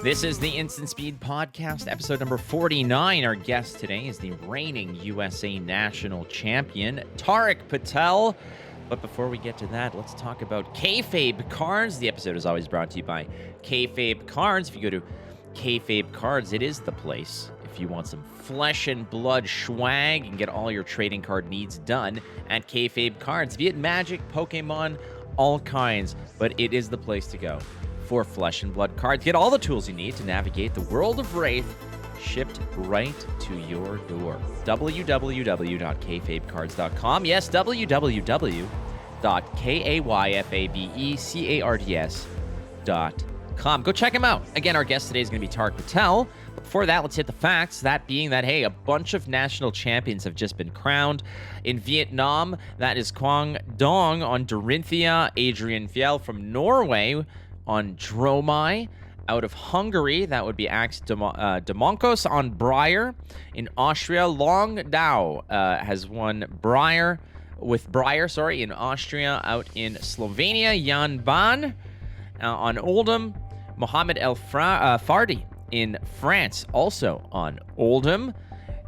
This is the Instant Speed Podcast, episode number 49. Our guest today is the reigning USA National Champion, Tariq Patel. But before we get to that, let's talk about FAB Cards. The episode is always brought to you by FAB Cards. If you go to FAB Cards, it is the place. If you want some flesh and blood swag and get all your trading card needs done at FAB Cards, be it Magic, Pokemon, all kinds, but it is the place to go for flesh and blood cards. Get all the tools you need to navigate the world of Wraith, shipped right to your door. www.kfabcards.com. Yes, www.kayfabecards.com. Go check him out. Again, our guest today is going to be Tariq Patel. Before that, let's hit the facts. That being that, hey, a bunch of national champions have just been crowned. In Vietnam, that is Quang Dong on Dorinthia, Adrian Fjell from Norway on Dromai. Out of Hungary, that would be Axe Demonkos on Briar. In Austria, Long Dao has won Briar. In Austria. Out in Slovenia, Jan Ban on Oldham. Mohamed El Fardi in France, also on Oldham.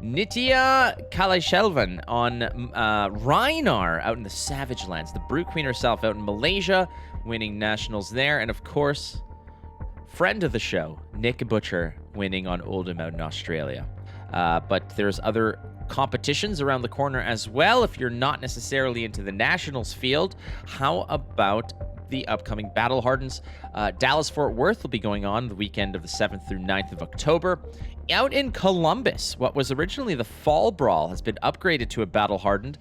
Nitya Kalishelvan on Rhinar out in the Savage Lands. The Brew Queen herself out in Malaysia, winning nationals there. And of course, friend of the show, Nick Butcher, winning on Oldham out in Australia. But there's other competitions around the corner as well. If you're not necessarily into the nationals field, how about the upcoming Battle Hardens? Dallas-Fort Worth will be going on the weekend of the 7th through 9th of October. Out in Columbus, what was originally the Fall Brawl has been upgraded to a Battle Hardened.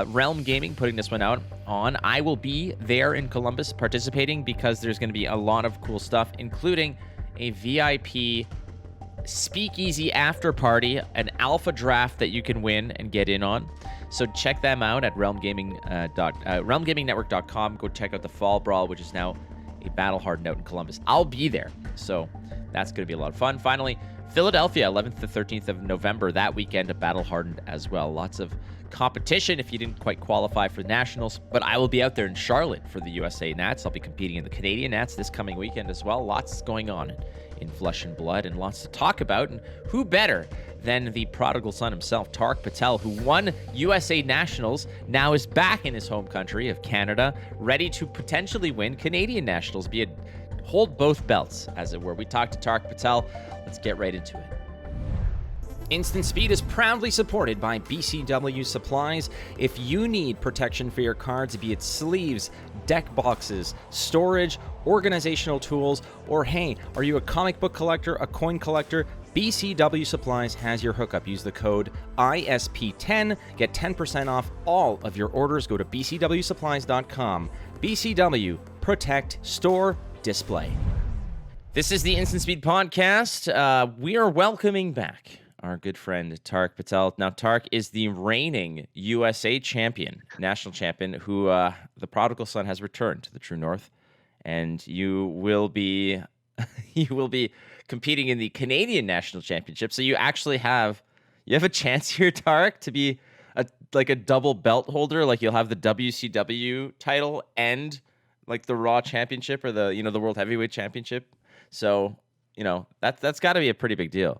Realm Gaming putting this one out on. I will be there in Columbus participating because there's going to be a lot of cool stuff, including a VIP speakeasy after party, an alpha draft that you can win and get in on. So check them out at realmgamingnetwork.com. Go check out the Fall Brawl, which is now a Battle Hardened out in Columbus. I'll be there, so that's going to be a lot of fun. Finally, Philadelphia, 11th to 13th of November, that weekend, a Battle Hardened as well. Lots of competition if you didn't quite qualify for the Nationals, but I will be out there in Charlotte for the USA Nats. I'll be competing in the Canadian Nats this coming weekend as well. Lots going on in Flesh and Blood and lots to talk about. And who better than the prodigal son himself, Tariq Patel, who won USA Nationals, now is back in his home country of Canada, ready to potentially win Canadian Nationals, be it hold both belts, as it were. We talked to Tariq Patel. Let's get right into it. Instant Speed is proudly supported by BCW Supplies. If you need protection for your cards, be it sleeves, deck boxes, storage, organizational tools, or hey, are you a comic book collector, a coin collector? BCW Supplies has your hookup. Use the code ISP10. Get 10% off all of your orders. Go to bcwsupplies.com. BCW, protect, store, display. This is the Instant Speed Podcast. We are welcoming back our good friend Tariq Patel. Now, Tariq is the reigning USA champion, national champion, who the prodigal son has returned to the True North, and you will be competing in the Canadian National Championship. So you actually have a chance here, Tariq, to be a double belt holder. Like, you'll have the WCW title and like the Raw Championship or the World Heavyweight Championship. So that's got to be a pretty big deal.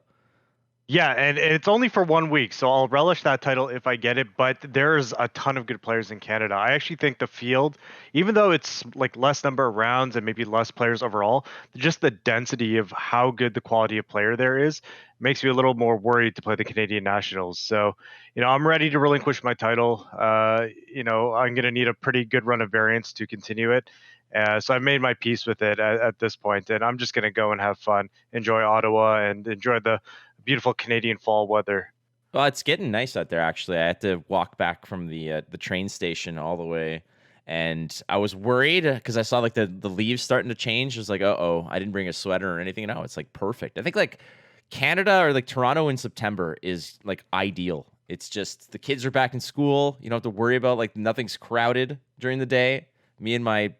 Yeah, and it's only for 1 week, so I'll relish that title if I get it, but there's a ton of good players in Canada. I actually think the field, even though it's like less number of rounds and maybe less players overall, just the density of how good the quality of player there is makes me a little more worried to play the Canadian Nationals. So, I'm ready to relinquish my title. I'm going to need a pretty good run of variants to continue it. So I made my peace with it at this point, and I'm just going to go and have fun, enjoy Ottawa, and enjoy the beautiful Canadian fall weather. Well, it's getting nice out there, actually. I had to walk back from the train station all the way, and I was worried because I saw like the leaves starting to change. I was like, uh-oh, I didn't bring a sweater or anything. No, it's like perfect. I think like Canada or like Toronto in September is like ideal. It's just the kids are back in school. You don't have to worry about like nothing's crowded during the day. Me and my,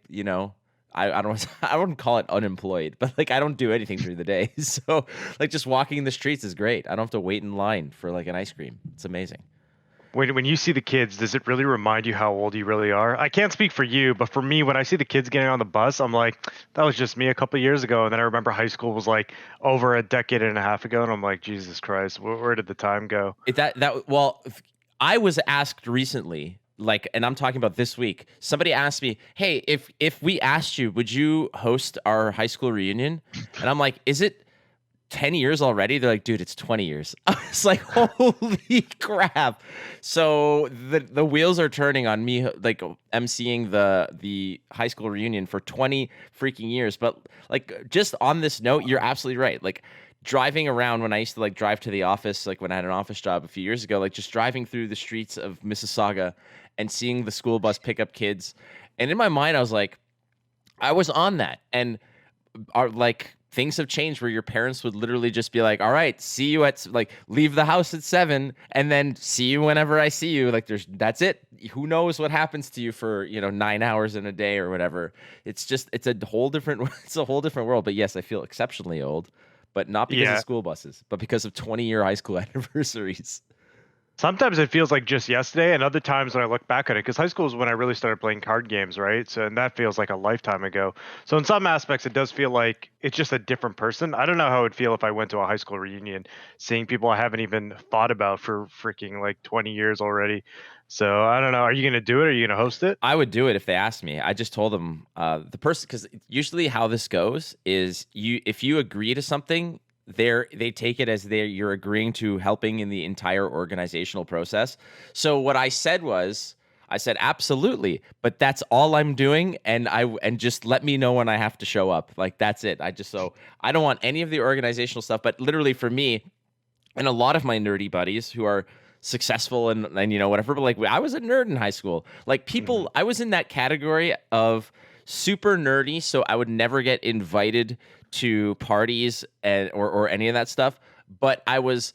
I wouldn't call it unemployed, but like I don't do anything during the day. So like just walking in the streets is great. I don't have to wait in line for like an ice cream. It's amazing. when you see the kids, does it really remind you how old you really are? I can't speak for you, but for me, when I see the kids getting on the bus, I'm like, that was just me a couple of years ago. And then I remember high school was like over a decade and a half ago, and I'm like, Jesus Christ, where did the time go? I was asked recently, like, and I'm talking about this week. Somebody asked me, "Hey, if we asked you, would you host our high school reunion?" And I'm like, "Is it 10 years already?" They're like, "Dude, it's 20 years." I was like, "Holy crap." So the wheels are turning on me, like emceeing the high school reunion for 20 freaking years. But like, just on this note, you're absolutely right. Like, driving around when I used to like drive to the office, like when I had an office job a few years ago, like just driving through the streets of Mississauga and seeing the school bus pick up kids. And in my mind, I was like, I was on that. And are like things have changed where your parents would literally just be like, all right, see you at like leave the house at 7 and then see you whenever I see you. Like that's it. Who knows what happens to you for, 9 hours in a day or whatever. It's a whole different it's a whole different world. But yes, I feel exceptionally old, but not because of Yeah. school buses, but because of 20-year high school anniversaries. Sometimes it feels like just yesterday, and other times when I look back at it, because high school is when I really started playing card games, right? So, and that feels like a lifetime ago. So, in some aspects, it does feel like it's just a different person. I don't know how it would feel if I went to a high school reunion, seeing people I haven't even thought about for freaking like 20 years already. So, I don't know. Are you going to do it? Are you going to host it? I would do it if they asked me. I just told them the person, because usually how this goes is if you agree to something, they take it as you're agreeing to helping in the entire organizational process. So what I said was, I said absolutely, but that's all I'm doing, and just let me know when I have to show up. Like that's it. I don't want any of the organizational stuff. But literally for me, and a lot of my nerdy buddies who are successful and whatever, but like I was a nerd in high school. Like Mhm. I was in that category of super nerdy, so I would never get invited to parties and or any of that stuff. But I was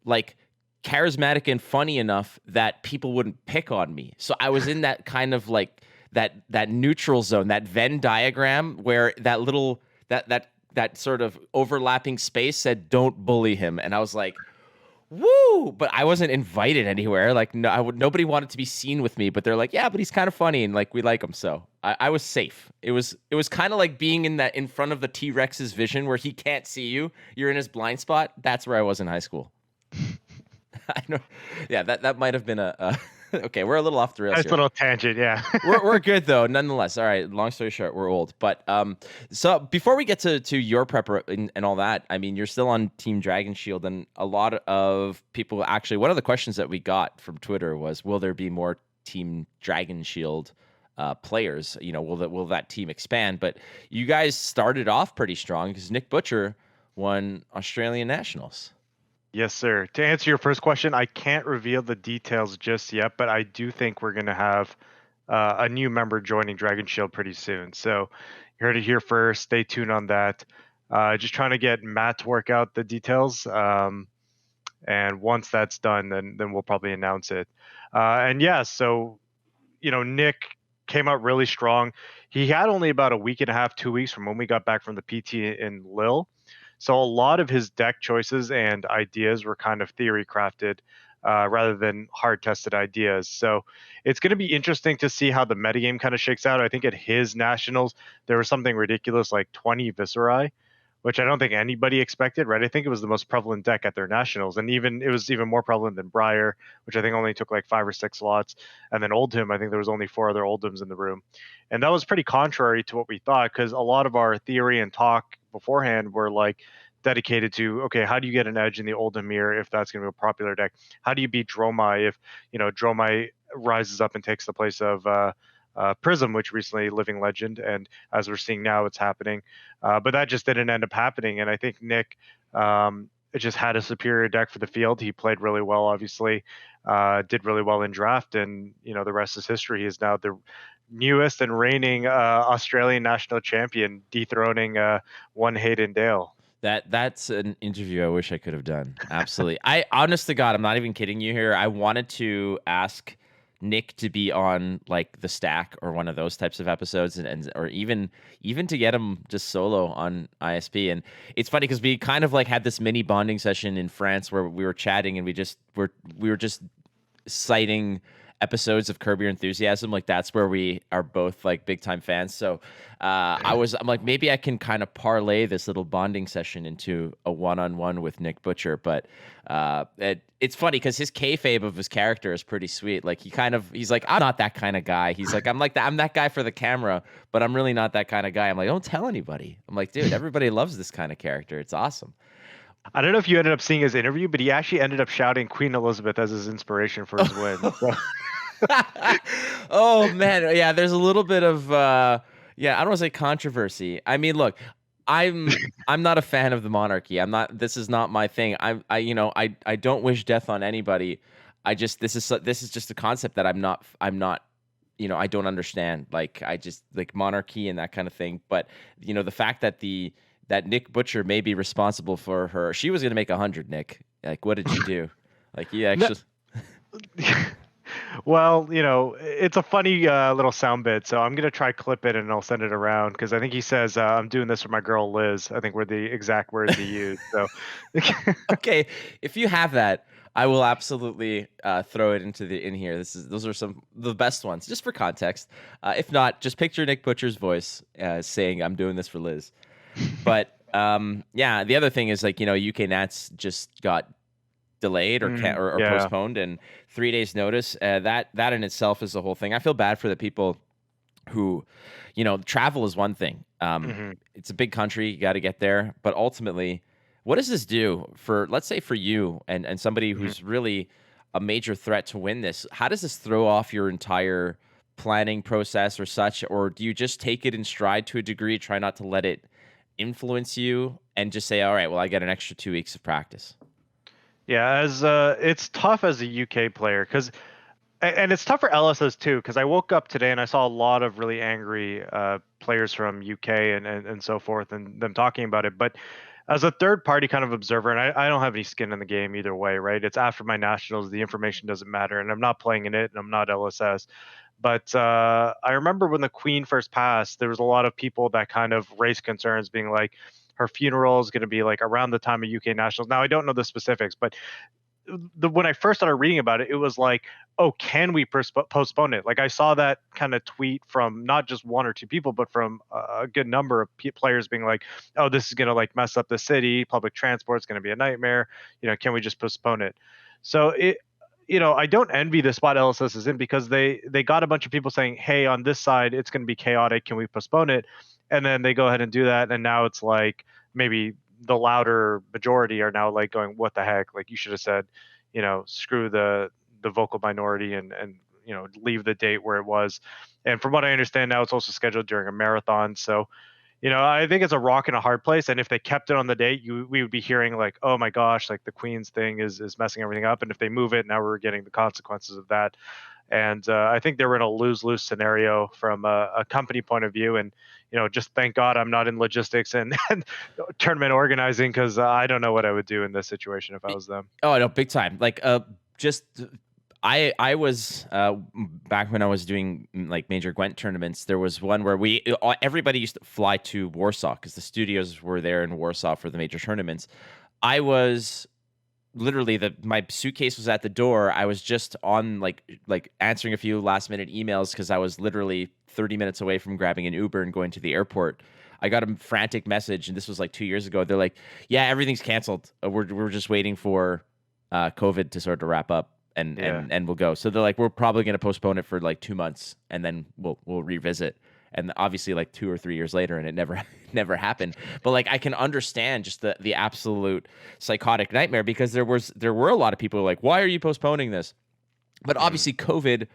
like charismatic and funny enough that people wouldn't pick on me. So I was in that kind of like that neutral zone, that Venn diagram where that little that sort of overlapping space said don't bully him, and I was like, woo, but I wasn't invited anywhere. Like no, nobody wanted to be seen with me, but they're like, yeah, but he's kind of funny and like we like him. So I was safe. It was kind of like being in front of the T-Rex's vision where he can't see you. You're in his blind spot. That's where I was in high school. I know. Yeah, that might have been a okay, we're a little off the rails Nice here. little tangent. Yeah. We're good though, nonetheless. All right. Long story short, we're old. But so before we get to your prep and all that, I mean, you're still on Team Dragon Shield, and a lot of people actually. One of the questions that we got from Twitter was, "Will there be more Team Dragon Shield players? Will that team expand?" But you guys started off pretty strong because Nick Butcher won Australian Nationals. Yes, sir. To answer your first question, I can't reveal the details just yet, but I do think we're going to have a new member joining Dragon Shield pretty soon. So you heard it here first. Stay tuned on that. Just trying to get Matt to work out the details. And once that's done, then we'll probably announce it. And yeah, so Nick came out really strong. He had only about a week and a half, 2 weeks from when we got back from the PT in Lille. So a lot of his deck choices and ideas were kind of theory crafted rather than hard tested ideas. So it's going to be interesting to see how the metagame kind of shakes out. I think at his nationals, there was something ridiculous like 20 Viscerai, which I don't think anybody expected, right? I think it was the most prevalent deck at their nationals. And it was even more prevalent than Briar, which I think only took like 5 or 6 slots. And then Oldhim, I think there was only 4 other Oldhims in the room. And that was pretty contrary to what we thought, because a lot of our theory and talk beforehand were like dedicated to, okay, how do you get an edge in the Oldhim mirror if that's going to be a popular deck? How do you beat Dromai if, Dromai rises up and takes the place of Prism, which recently Living Legend, and as we're seeing now, it's happening. But that just didn't end up happening, and I think Nick it just had a superior deck for the field. He played really well, obviously, did really well in draft, and the rest is history. He is now the newest and reigning Australian national champion, dethroning one Hayden Dale. That's an interview I wish I could have done. Absolutely. I honest to God, I'm not even kidding you here. I wanted to ask Nick to be on like the stack or one of those types of episodes and or even to get him just solo on ISP. And it's funny because we kind of like had this mini bonding session in France where we were chatting and we were just citing episodes of Curb Your Enthusiasm. Like that's where we are both like big time fans. So I'm like, maybe I can kind of parlay this little bonding session into a one-on-one with Nick Butcher. But it's funny because his kayfabe of his character is pretty sweet. Like he's like, I'm not that kind of guy. He's like, I'm that guy for the camera, but I'm really not that kind of guy. I'm like, don't tell anybody. I'm like, dude, everybody loves this kind of character. It's awesome. I don't know if you ended up seeing his interview, but he actually ended up shouting Queen Elizabeth as his inspiration for his win. So. Oh man, yeah. There's a little bit of yeah. I don't want to say controversy. I mean, look, I'm I'm not a fan of the monarchy. I'm not. This is not my thing. I don't wish death on anybody. This is just a concept that I'm not. I don't understand. Like I just like monarchy and that kind of thing. But the fact that that Nick Butcher may be responsible for her. She was gonna make 100. Nick, like, what did you do? Like, you actually. Well, it's a funny little sound bit, so I'm gonna try clip it and I'll send it around because I think he says, "I'm doing this for my girl Liz." I think were the exact words he used. So, Okay, if you have that, I will absolutely throw it in here. Those are some of the best ones, just for context. If not, just picture Nick Butcher's voice saying, "I'm doing this for Liz." But yeah, the other thing is like UK Nats just got delayed or yeah, postponed, and 3 days notice. That in itself is the whole thing. I feel bad for the people who, travel is one thing. It's a big country, you got to get there, but ultimately, what does this do for, let's say, for you and somebody who's really a major threat to win this? How does this throw off your entire planning process or such, or do you just take it in stride to a degree, try not to let it influence you, and just say, all right, well, I get an extra 2 weeks of practice? yeah. As it's tough as a UK player because, and it's tough for LSS too because I woke up today and I saw a lot of really angry players from UK and so forth and them talking about it. But as a third party kind of observer, and I don't have any skin in the game either way, right? It's after my nationals, the information doesn't matter, and I'm not playing in it, and I'm not LSS. But I remember when the Queen first passed, there was a lot of people that kind of raised concerns, being like, her funeral is going to be like around the time of UK nationals. Now I don't know the specifics, but when I first started reading about it, it was like, oh, can we postpone it? Like I saw that kind of tweet from not just one or two people, but from a good number of players being like, oh, this is going to like mess up the city. Public transport's going to be a nightmare. Can we just postpone it? So I don't envy the spot LSS is in because they got a bunch of people saying, hey, on this side, it's going to be chaotic. Can we postpone it? And then they go ahead and do that. And now it's like maybe the louder majority are now like going, what the heck? Like you should have said, screw the vocal minority and leave the date where it was. And from what I understand now, it's also scheduled during a marathon. So, I think it's a rock and a hard place. And if they kept it on the date, we would be hearing like, oh my gosh, like the Queen's thing is messing everything up. And if they move it, now we're getting the consequences of that. And I think they were in a lose-lose scenario from a company point of view. And just thank God I'm not in logistics and tournament organizing because I don't know what I would do in this situation if I was them. Oh no, big time. Like just I was back when I was doing like major Gwent tournaments. There was one where everybody used to fly to Warsaw because the studios were there in Warsaw for the major tournaments. I was literally my suitcase was at the door. I was just on like answering a few last minute emails because I was literally 30 minutes away from grabbing an Uber and going to the airport. I got a frantic message, and this was like 2 years ago. They're like, "Yeah, everything's canceled. We're just waiting for COVID to sort of wrap up, and we'll go." So they're like, "We're probably going to postpone it for like 2 months, and then we'll revisit." And obviously, like 2 or 3 years later, and it never happened. But like, I can understand just the absolute psychotic nightmare because there were a lot of people who were like, "Why are you postponing this?" But obviously, COVID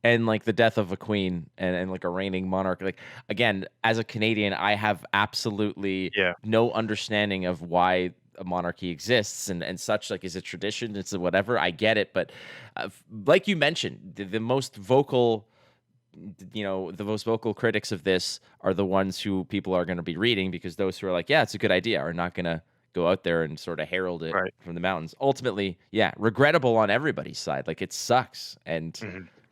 and like the death of a queen and like a reigning monarch, like again, as a Canadian, I have absolutely no understanding of why a monarchy exists and such. Like, is it tradition? It's whatever. I get it, but like you mentioned, the most vocal critics of this are the ones who people are going to be reading, because those who are like, yeah, it's a good idea, are not going to go out there and sort of herald it from the mountains. Ultimately, yeah, regrettable on everybody's side. Like, it sucks,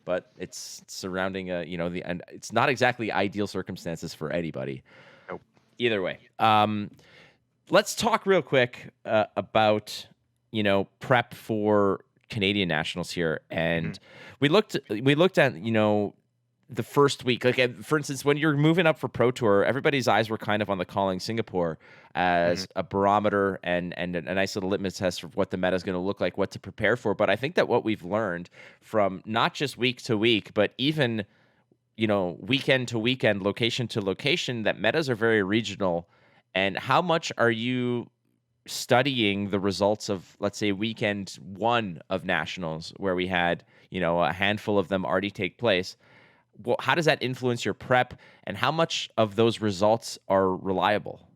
but it's surrounding and it's not exactly ideal circumstances for anybody. Nope. Either way, let's talk real quick about prep for Canadian nationals here, Mhm. and we looked at the first week. Like for instance, when you're moving up for Pro Tour, everybody's eyes were kind of on the calling Singapore Mhm. as a barometer and a nice little litmus test of what the meta is going to look like, what to prepare for. But I think that what we've learned from not just week to week, but even weekend to weekend, location to location, that metas are very regional. And how much are you studying the results of, let's say, weekend one of nationals, where we had, a handful of them already take place? Well, how does that influence your prep, and how much of those results are reliable?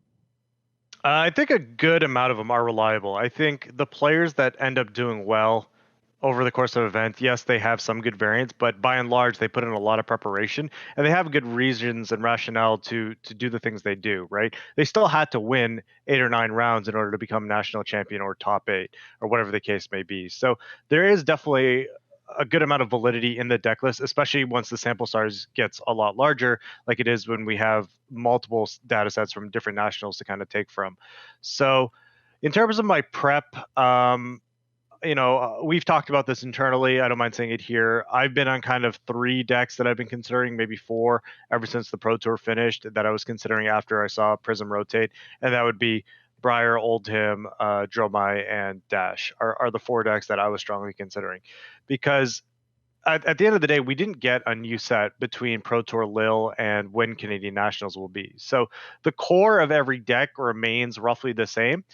I think a good amount of them are reliable. I think the players that end up doing well over the course of an event, yes, they have some good variants, but by and large, they put in a lot of preparation and they have good reasons and rationale to do the things they do. Right? They still had to win 8 or 9 rounds in order to become national champion or top eight or whatever the case may be. So there is definitely a good amount of validity in the deck list, especially once the sample size gets a lot larger, like it is when we have multiple data sets from different nationals to kind of take from. So, in terms of my prep, we've talked about this internally. I don't mind saying it here. I've been on kind of 3 decks that I've been considering, maybe 4, ever since the Pro Tour finished, that I was considering after I saw Prism rotate, and that would be Briar, Oldhim, Dromai, and Dash are the 4 decks that I was strongly considering, because at the end of the day, we didn't get a new set between Pro Tour Lille and when Canadian Nationals will be. So the core of every deck remains roughly the same.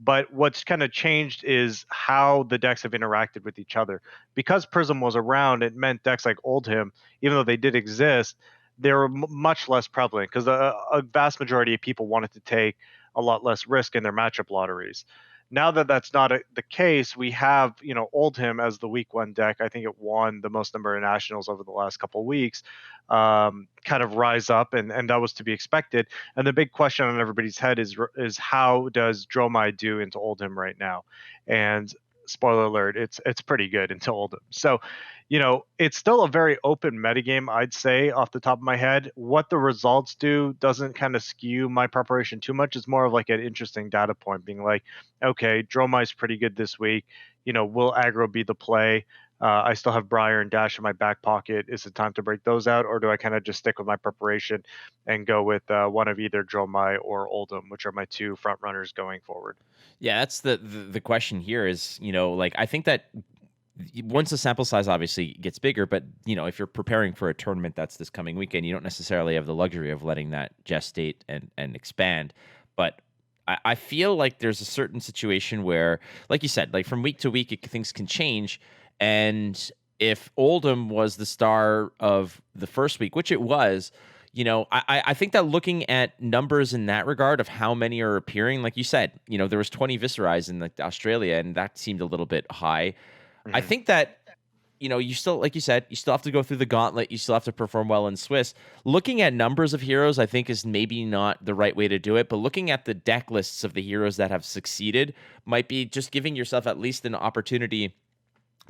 But what's kind of changed is how the decks have interacted with each other. Because Prism was around, it meant decks like Oldhim, even though they did exist, they were much less prevalent because a vast majority of people wanted to take a lot less risk in their matchup lotteries. Now that that's not the case, we have Oldhim as the week one deck. I think it won the most number of nationals over the last couple of weeks. Kind of rise up, and that was to be expected. And the big question on everybody's head is how does Dromai do into Oldhim right now? And spoiler alert, it's pretty good into Oldhim. So, it's still a very open metagame, I'd say, off the top of my head. What the results do doesn't kind of skew my preparation too much. It's more of like an interesting data point, being like, okay, Dromai's pretty good this week. Will aggro be the play? I still have Briar and Dash in my back pocket. Is it time to break those out, or do I kind of just stick with my preparation and go with one of either Dromai or Oldhim, which are my 2 front runners going forward? Yeah, that's the question here is, like, I think that once the sample size obviously gets bigger, but if you're preparing for a tournament that's this coming weekend, you don't necessarily have the luxury of letting that gestate and expand. But I feel like there's a certain situation where, like you said, like from week to week, things can change. And if Oldham was the star of the first week, which it was, I think that looking at numbers in that regard of how many are appearing, like you said, there was 20 Viserais in like Australia, and that seemed a little bit high. I Hmm. think that you still, like you said, you still have to go through the gauntlet. You still have to perform well in Swiss. Looking at numbers of heroes, I think, is maybe not the right way to do it. But looking at the deck lists of the heroes that have succeeded might be just giving yourself at least an opportunity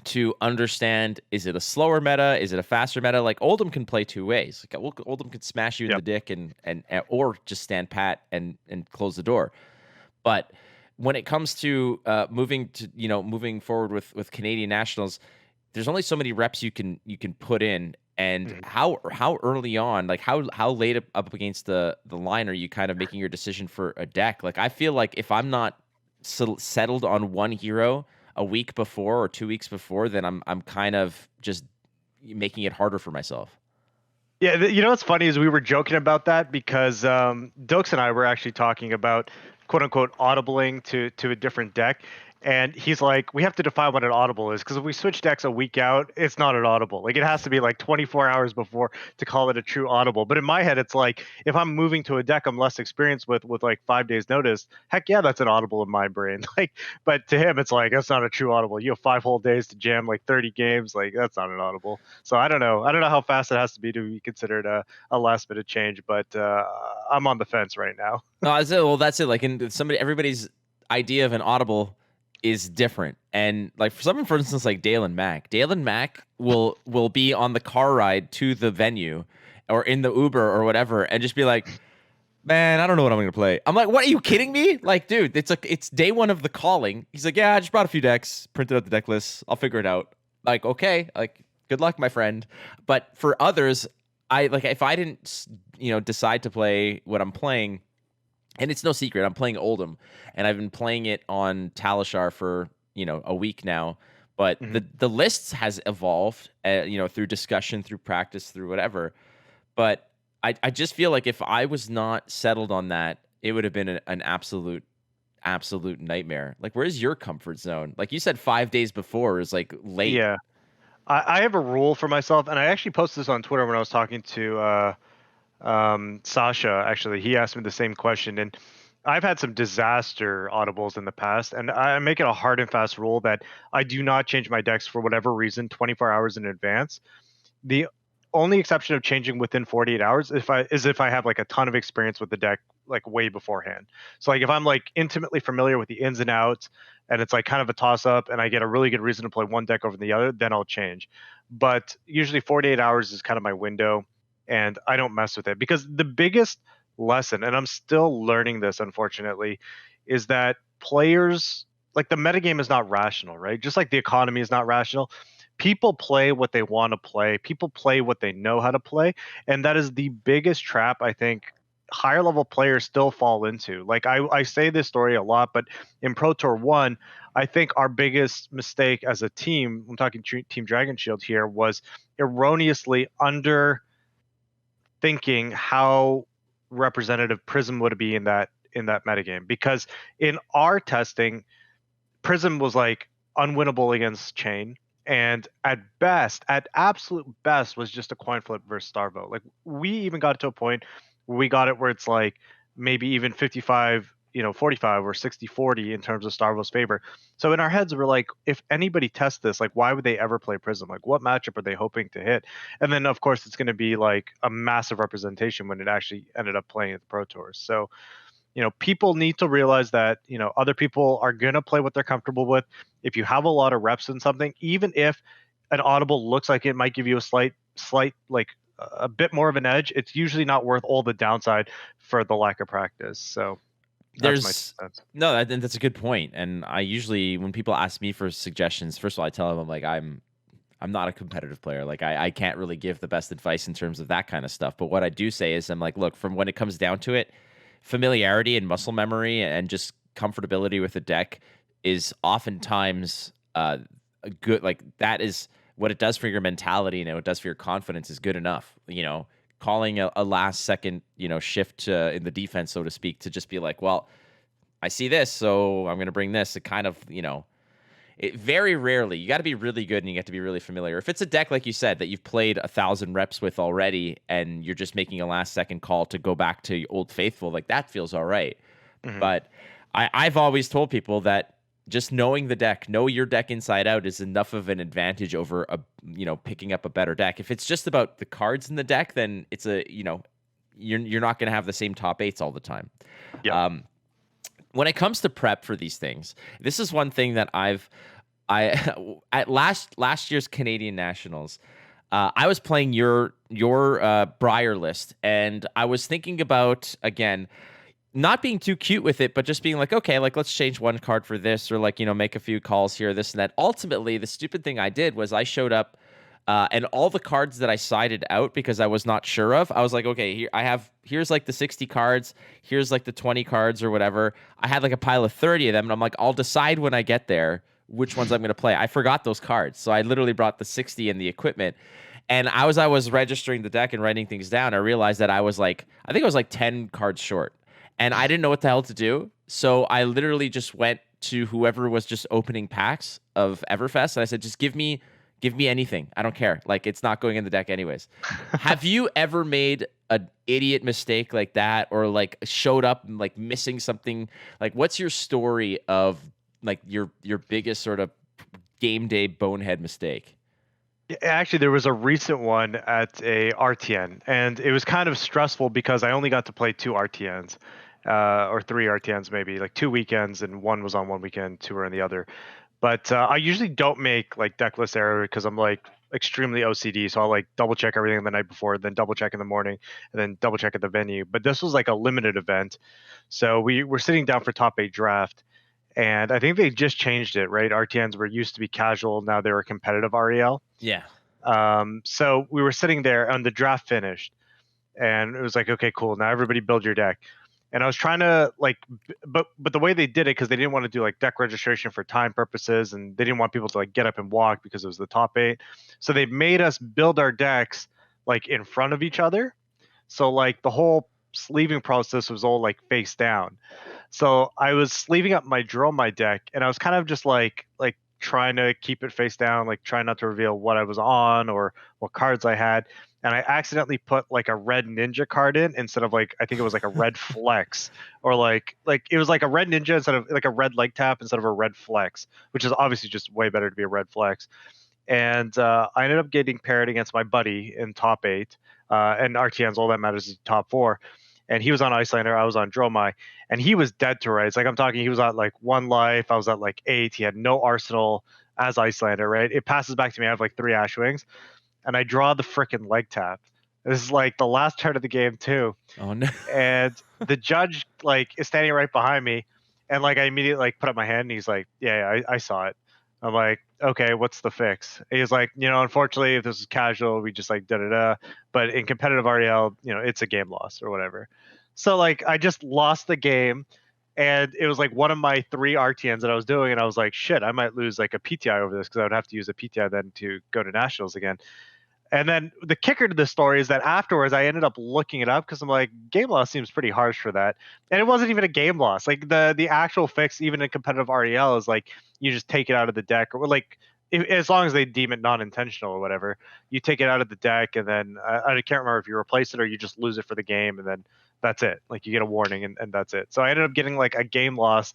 to understand: is it a slower meta? Is it a faster meta? Like Oldham can play 2 ways. Like Oldham could smash you in the Yep. dick and or just stand pat and close the door. But when it comes to moving forward with Canadian nationals, there's only so many reps you can put in. And Mhm. how early on, like how late up against the line are you kind of making your decision for a deck? Like I feel like if I'm not settled on one hero a week before or 2 weeks before, then I'm kind of just making it harder for myself. Yeah, what's funny is we were joking about that because Dokes and I were actually talking about quote unquote audibling to a different deck, and he's like, we have to define what an audible is because if we switch decks a week out, it's not an audible. Like it has to be like 24 hours before to call it a true audible. But in my head, it's like if I'm moving to a deck I'm less experienced with like 5 days notice, heck yeah, that's an audible in my brain. Like, but to him, it's like that's not a true audible. You have 5 whole days to jam like 30 games. Like that's not an audible. So I don't know. I don't know how fast it has to be considered a last minute change, but I'm on the fence right now. No, I said, well, that's it. Like, everybody's idea of an audible is different, and like for someone, for instance, like Dale and Mac will be on the car ride to the venue, or in the Uber or whatever, and just be like, man, I don't know what I'm gonna play. I'm like, what, are you kidding me? Like, dude, it's day one of the calling. He's like, yeah, I just brought a few decks, printed out the deck list. I'll figure it out. Like, okay, like, good luck, my friend. But for others, I like if I didn't, decide to play what I'm playing, and it's no secret, I'm playing Oldham, and I've been playing it on Talishar for a week now. But Hmm. the lists has evolved, through discussion, through practice, through whatever. But I just feel like if I was not settled on that, it would have been an absolute nightmare. Like, where's your comfort zone? Like you said, 5 days before is like late. Yeah. I have a rule for myself, and I actually posted this on Twitter when I was talking to Sasha. Actually, he asked me the same question, and I've had some disaster audibles in the past, and I make it a hard and fast rule that I do not change my decks for whatever reason 24 hours in advance. The only exception of changing within 48 hours if I have like a ton of experience with the deck like way beforehand. So like if I'm like intimately familiar with the ins and outs and it's like kind of a toss up and I get a really good reason to play one deck over the other, then I'll change. But usually 48 hours is kind of my window and I don't mess with it because the biggest lesson, and I'm still learning this unfortunately, is that players like the metagame is not rational, right? Just like the economy is not rational, people play what they want to play. People play what they know how to play, and that is the biggest trap I think higher level players still fall into. Like I say this story a lot, but in Pro Tour 1, I think our biggest mistake as a team, I'm talking Team Dragon Shield here, was erroneously under thinking how representative Prism would be in that metagame. Because in our testing, Prism was like unwinnable against Chain, and at best, at absolute best, was just a coin flip versus Starvo. Like we even got to a point where we got it where it's like maybe even 55, 45 or 60-40 in terms of Starvo's favor. So in our heads, we're like, if anybody tests this, like why would they ever play Prism? Like what matchup are they hoping to hit? And then of course it's going to be like a massive representation when it actually ended up playing at the Pro Tours. So people need to realize that, other people are going to play what they're comfortable with. If you have a lot of reps in something, even if an audible looks like it might give you a slight, like a bit more of an edge, it's usually not worth all the downside for the lack of practice. So that's my 2 There's cents. no, that's a good point. And I usually, when people ask me for suggestions, first of all, I tell them I'm like, I'm not a competitive player. Like I can't really give the best advice in terms of that kind of stuff. But what I do say is I'm like, look, from when it comes down to it, familiarity and muscle memory and just comfortability with the deck is oftentimes a good, like that is what it does for your mentality and what it does for your confidence is good enough. Calling a last second, shift in the defense, so to speak, to just be like, well, I see this, so I'm going to bring this. It kind of, it very rarely, you got to be really good and you get to be really familiar. If it's a deck, like you said, that you've played 1,000 reps with already and you're just making a last second call to go back to Old Faithful, like that feels all right. Hmm. But I've always told people that just knowing the deck, know your deck inside out is enough of an advantage over picking up a better deck. If it's just about the cards in the deck, then it's you're not going to have the same top eights all the time. Yeah. Um, when it comes to prep for these things, this is one thing that I at last year's Canadian Nationals, I was playing your Briar list, and I was thinking about again not being too cute with it, but just being like, okay, like let's change one card for this, or like make a few calls here, this and that. Ultimately, the stupid thing I did was I showed up. And all the cards that I sided out because I was not sure of, I was like, okay, here's like the 60 cards, here's like the 20 cards or whatever. I had like a pile of 30 of them, and I'm like, I'll decide when I get there which ones I'm going to play. I forgot those cards, so I literally brought the 60 and the equipment. And I was registering the deck and writing things down, I realized that I think I was like 10 cards short, and I didn't know what the hell to do. So I literally just went to whoever was just opening packs of Everfest, and I said, just give me anything. I don't care. Like, it's not going in the deck anyways. Have you ever made an idiot mistake like that, or like showed up and like missing something? Like, what's your story of like your biggest sort of game day bonehead mistake? Yeah, actually, there was a recent one at a RTN, and it was kind of stressful because I only got to play 2 RTNs, or 3 RTNs maybe, like 2 weekends, and one was on one weekend, two were on the other. But I usually don't make like decklist error because I'm like, extremely OCD, so I'll like double check everything the night before, then double check in the morning, and then double check at the venue. But this was like a limited event, so we were sitting down for top 8 draft, and I think they just changed it, right? RTNs were used to be casual, now they were competitive REL. Yeah. So we were sitting there, and the draft finished, and it was like, okay, cool. Now everybody build your deck. And I was trying to like, but the way they did it, because they didn't want to do like deck registration for time purposes, and they didn't want people to like get up and walk because it was the top 8. So they made us build our decks like in front of each other. So like the whole sleeving process was all like face down. So I was sleeving up my deck, and I was kind of just like trying to keep it face down, like trying not to reveal what I was on or what cards I had. And I accidentally put like a red ninja card in instead of like I think it was like a red flex, or like it was like a red ninja instead of like a red leg tap instead of a red flex, which is obviously just way better to be a red flex. And I ended up getting paired against my buddy in top 8, and RTNs, all that matters is top 4. And he was on Icelander, I was on Dromai, and he was dead to rights. Like I'm talking, he was at like 1 life, I was at like 8. He had no arsenal as Icelander, right? It passes back to me. I have like 3 Ashwings, and I draw the freaking leg tap. This is like the last turn of the game too, Oh no. and the judge like is standing right behind me, and like I immediately like put up my hand, and he's like, yeah, I saw it. I'm like, okay, what's the fix? He's like, unfortunately, if this is casual, we just like da da da, but in competitive REL, it's a game loss or whatever. So like I just lost the game, and it was like one of my 3 RTNs that I was doing, and I was like, shit, I might lose like a PTI over this, because I would have to use a PTI then to go to nationals again. And then the kicker to the story is that afterwards I ended up looking it up, because I'm like, game loss seems pretty harsh for that. And it wasn't even a game loss. Like the actual fix, even in competitive REL, is like you just take it out of the deck, or like as long as they deem it non-intentional or whatever, you take it out of the deck, and then I can't remember if you replace it or you just lose it for the game, and then that's it. Like you get a warning, and that's it. So I ended up getting like a game loss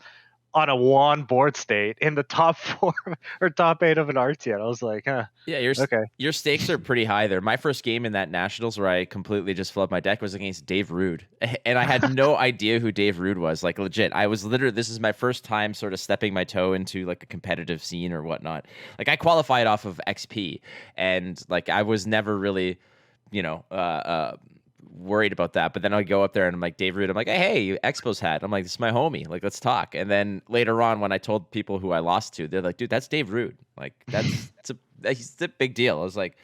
on a one board state in the top 4 or top 8 of an RTN. I was like, huh. Yeah, Okay. your stakes are pretty high there. My first game in that nationals where I completely just flipped my deck was against Dave Rude, and I had no idea who Dave Rude was. Like legit, I was literally, this is my first time sort of stepping my toe into like a competitive scene or whatnot. Like I qualified off of XP, and like I was never really, you know, worried about that. But then I go up there and I'm like, Dave Rude, I'm like, hey, Expos hat. I'm like, this is my homie. Like, let's talk. And then later on, when I told people who I lost to, they're like, dude, that's Dave Rude. Like, he's a big deal. I was like,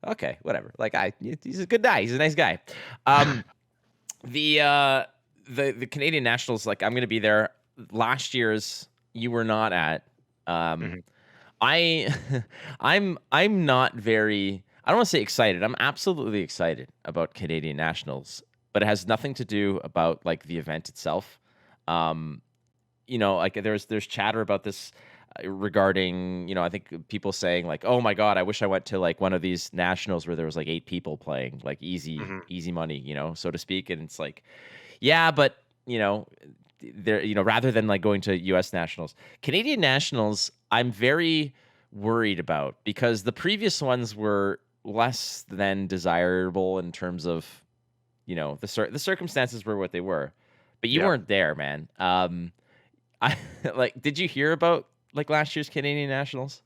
okay, whatever. Like, he's a good guy. He's a nice guy. The Canadian Nationals, like, I'm gonna be there. Last year's you were not at. Mhm. I'm not very, I don't want to say excited. I'm absolutely excited about Canadian Nationals, but it has nothing to do about like the event itself. Like there's chatter about this regarding, I think people saying like, oh my God, I wish I went to like one of these nationals where there was like 8 people playing, like Mhm. easy money, so to speak. And it's like, yeah, but there, rather than like going to US nationals, Canadian nationals, I'm very worried about, because the previous ones were less than desirable in terms of, the circumstances were what they were, but you Yeah. weren't there, man. I like, did you hear about like last year's Canadian nationals?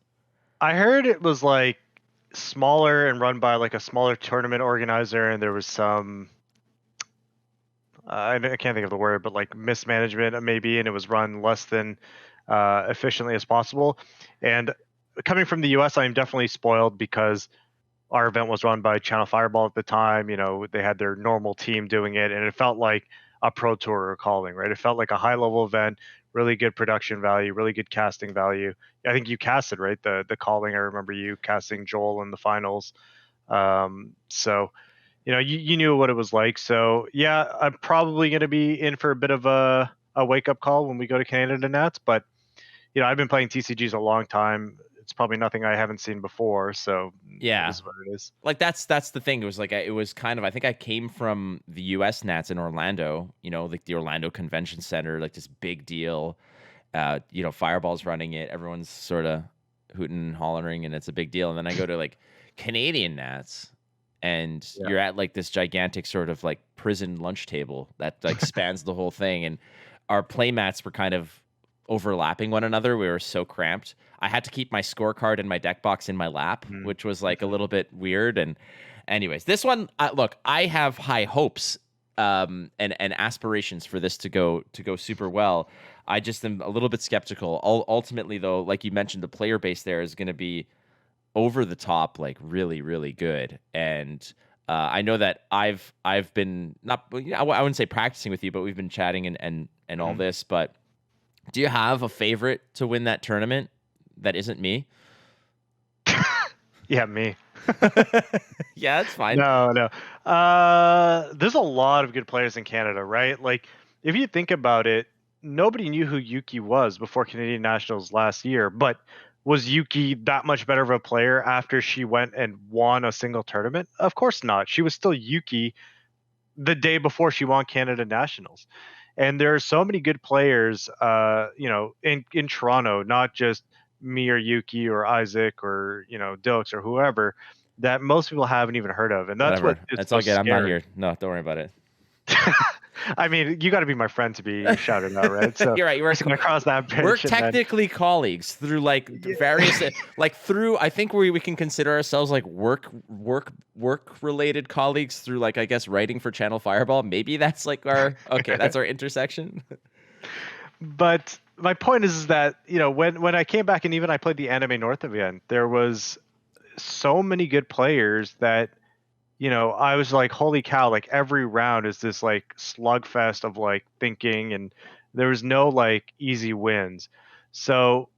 I heard it was like smaller and run by like a smaller tournament organizer, and there was some I can't think of the word, but like mismanagement maybe, and it was run less than efficiently as possible. And coming from the US, I'm definitely spoiled, because our event was run by Channel Fireball at the time. They had their normal team doing it, and it felt like a pro tour calling, right? It felt like a high level event, really good production value, really good casting value. I think you casted, right? The calling. I remember you casting Joel in the finals. So you knew what it was like. So yeah, I'm probably going to be in for a bit of a wake up call when we go to Canada Nats. But I've been playing TCGs a long time. It's probably nothing I haven't seen before. So it Yeah. is what it is. Like that's the thing. It was like it was kind of, I think I came from the US Nats in Orlando, like the Orlando Convention Center, like this big deal. Fireball's running it. Everyone's sort of hooting and hollering, and it's a big deal. And then I go to like Canadian Nats, and Yeah. you're at like this gigantic sort of like prison lunch table that like spans the whole thing. And our play mats were kind of overlapping one another. We were so cramped. I had to keep my scorecard and my deck box in my lap, which was like a Mm-hmm. little bit weird. And anyways, this one, look, I have high hopes and aspirations for this to go super well. I just am a little bit skeptical. Ultimately, though, like you mentioned, the player base there is going to be over the top, like really, really good. And I know that I've been not, I wouldn't say practicing with you, but we've been chatting and all Mm-hmm. this. But do you have a favorite to win that tournament that isn't me? Yeah, me. Yeah, that's fine. No, no. There's a lot of good players in Canada, right? Like, if you think about it, nobody knew who Yuki was before Canadian Nationals last year. But was Yuki that much better of a player after she went and won a single tournament? Of course not. She was still Yuki the day before she won Canada Nationals. And there are so many good players, in Toronto, not just me or Yuki or Isaac or Dux or whoever, that most people haven't even heard of, and that's what Whatever. is That's so all good. I'm not scary. here. No, don't worry about it. I mean, you got to be my friend to be shouted out, right? So You're right. we're just gonna cross that We're bridge, and then technically colleagues through like various like through I think we can consider ourselves like work related colleagues through like I guess writing for Channel Fireball. Maybe that's like our okay, that's our intersection. but my point is that when I came back and even I played the Anime North event, there was so many good players that I was like, holy cow, like every round is this like slugfest of like thinking, and there was no like easy wins. So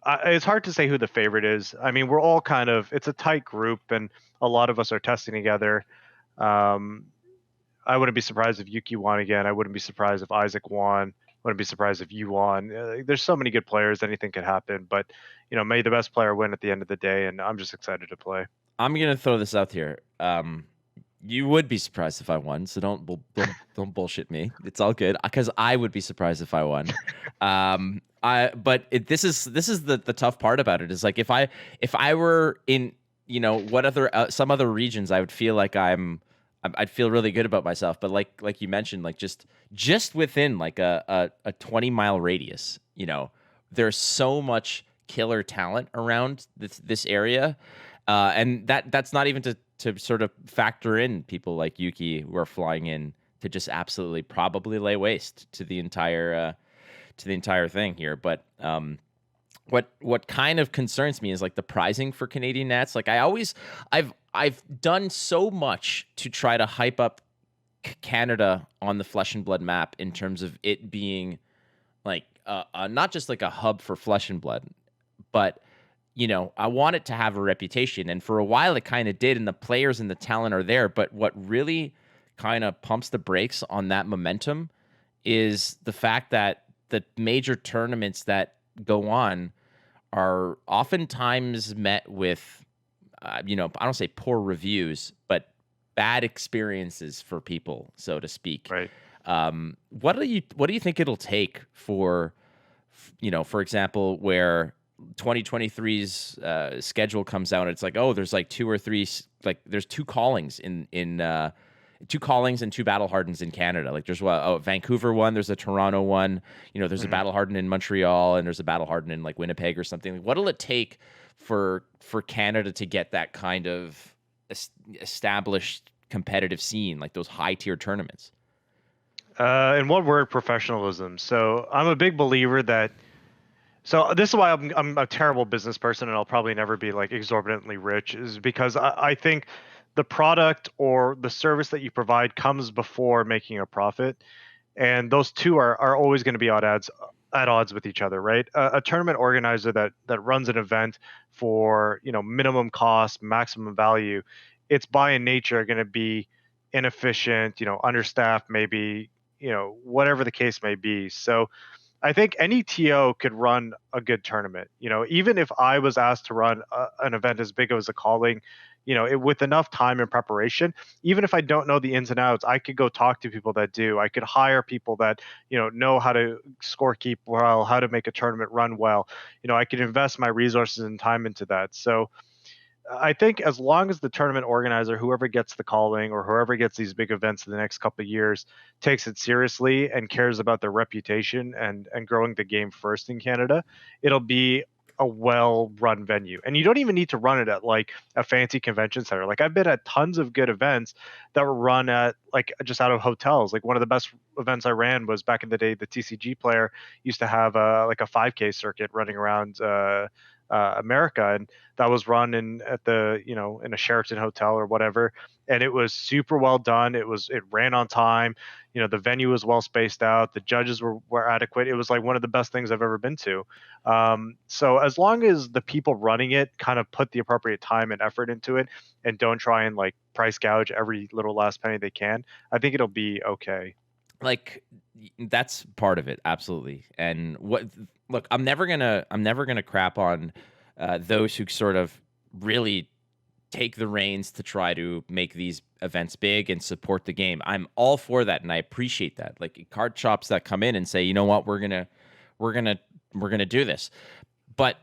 it's hard to say who the favorite is. I mean, we're all it's a tight group, and a lot of us are testing together. Um, I wouldn't be surprised if Yuki won again. I wouldn't be surprised if Isaac won. Wouldn't be surprised if you won. There's so many good players, anything could happen. But may the best player win at the end of the day, and I'm just excited to play. I'm gonna throw this out here. You would be surprised if I won, so don't bullshit me. It's all good because I would be surprised if I won. This is the tough part about it is like if I were in what other some other regions I would feel like I'd feel really good about myself, but like you mentioned, like just within like a 20-mile radius, there's so much killer talent around this area, and that's not even to sort of factor in people like Yuki who are flying in to just absolutely probably lay waste to the entire thing here. But what kind of concerns me is like the pricing for Canadian Nats. Like I've done so much to try to hype up Canada on the Flesh and Blood map in terms of it being like not just like a hub for Flesh and Blood, but I want it to have a reputation. And for a while it kind of did, and the players and the talent are there. But what really kind of pumps the brakes on that momentum is the fact that the major tournaments that go on are oftentimes met with, I don't say poor reviews, but bad experiences for people, so to speak. Right. What do you think it'll take for, for example, where 2023's schedule comes out, it's like, oh, there's like two or three, like there's two callings in two callings and two battle hardens in Canada. Like there's Vancouver one, there's a Toronto one, there's a Mhm. battle harden in Montreal, and there's a battle harden in like Winnipeg or something. Like, what'll it take for Canada to get that kind of established competitive scene, like those high tier tournaments? In one word, professionalism. So I'm a big believer that. So this is why I'm a terrible business person, and I'll probably never be like exorbitantly rich, is because I think the product or the service that you provide comes before making a profit, and those two are always going to be at odds with each other, right? A tournament organizer that runs an event for minimum cost, maximum value, it's by nature going to be inefficient, understaffed, maybe whatever the case may be. So I think any TO could run a good tournament. Even if I was asked to run an event as big as a calling, with enough time and preparation, even if I don't know the ins and outs, I could go talk to people that do. I could hire people that know how to scorekeep well, how to make a tournament run well. I could invest my resources and time into that. So I think as long as the tournament organizer, whoever gets the calling or whoever gets these big events in the next couple of years, takes it seriously and cares about their reputation and growing the game first in Canada, it'll be a well-run venue. And you don't even need to run it at like a fancy convention center. Like I've been at tons of good events that were run at like just out of hotels. Like one of the best events I ran was back in the day. The TCG player used to have like a 5K circuit running around America, and that was run in at the in a Sheraton hotel or whatever, and it was super well done. It ran on time. The venue was well spaced out. The judges were adequate. It was like one of the best things I've ever been to. So as long as the people running it kind of put the appropriate time and effort into it and don't try and like price gouge every little last penny they can, I think it'll be okay. Like that's part of it, absolutely. And what look, I'm never gonna crap on those who sort of really take the reins to try to make these events big and support the game. I'm all for that, and I appreciate that. Like card shops that come in and say, you know what, we're gonna we're gonna do this. But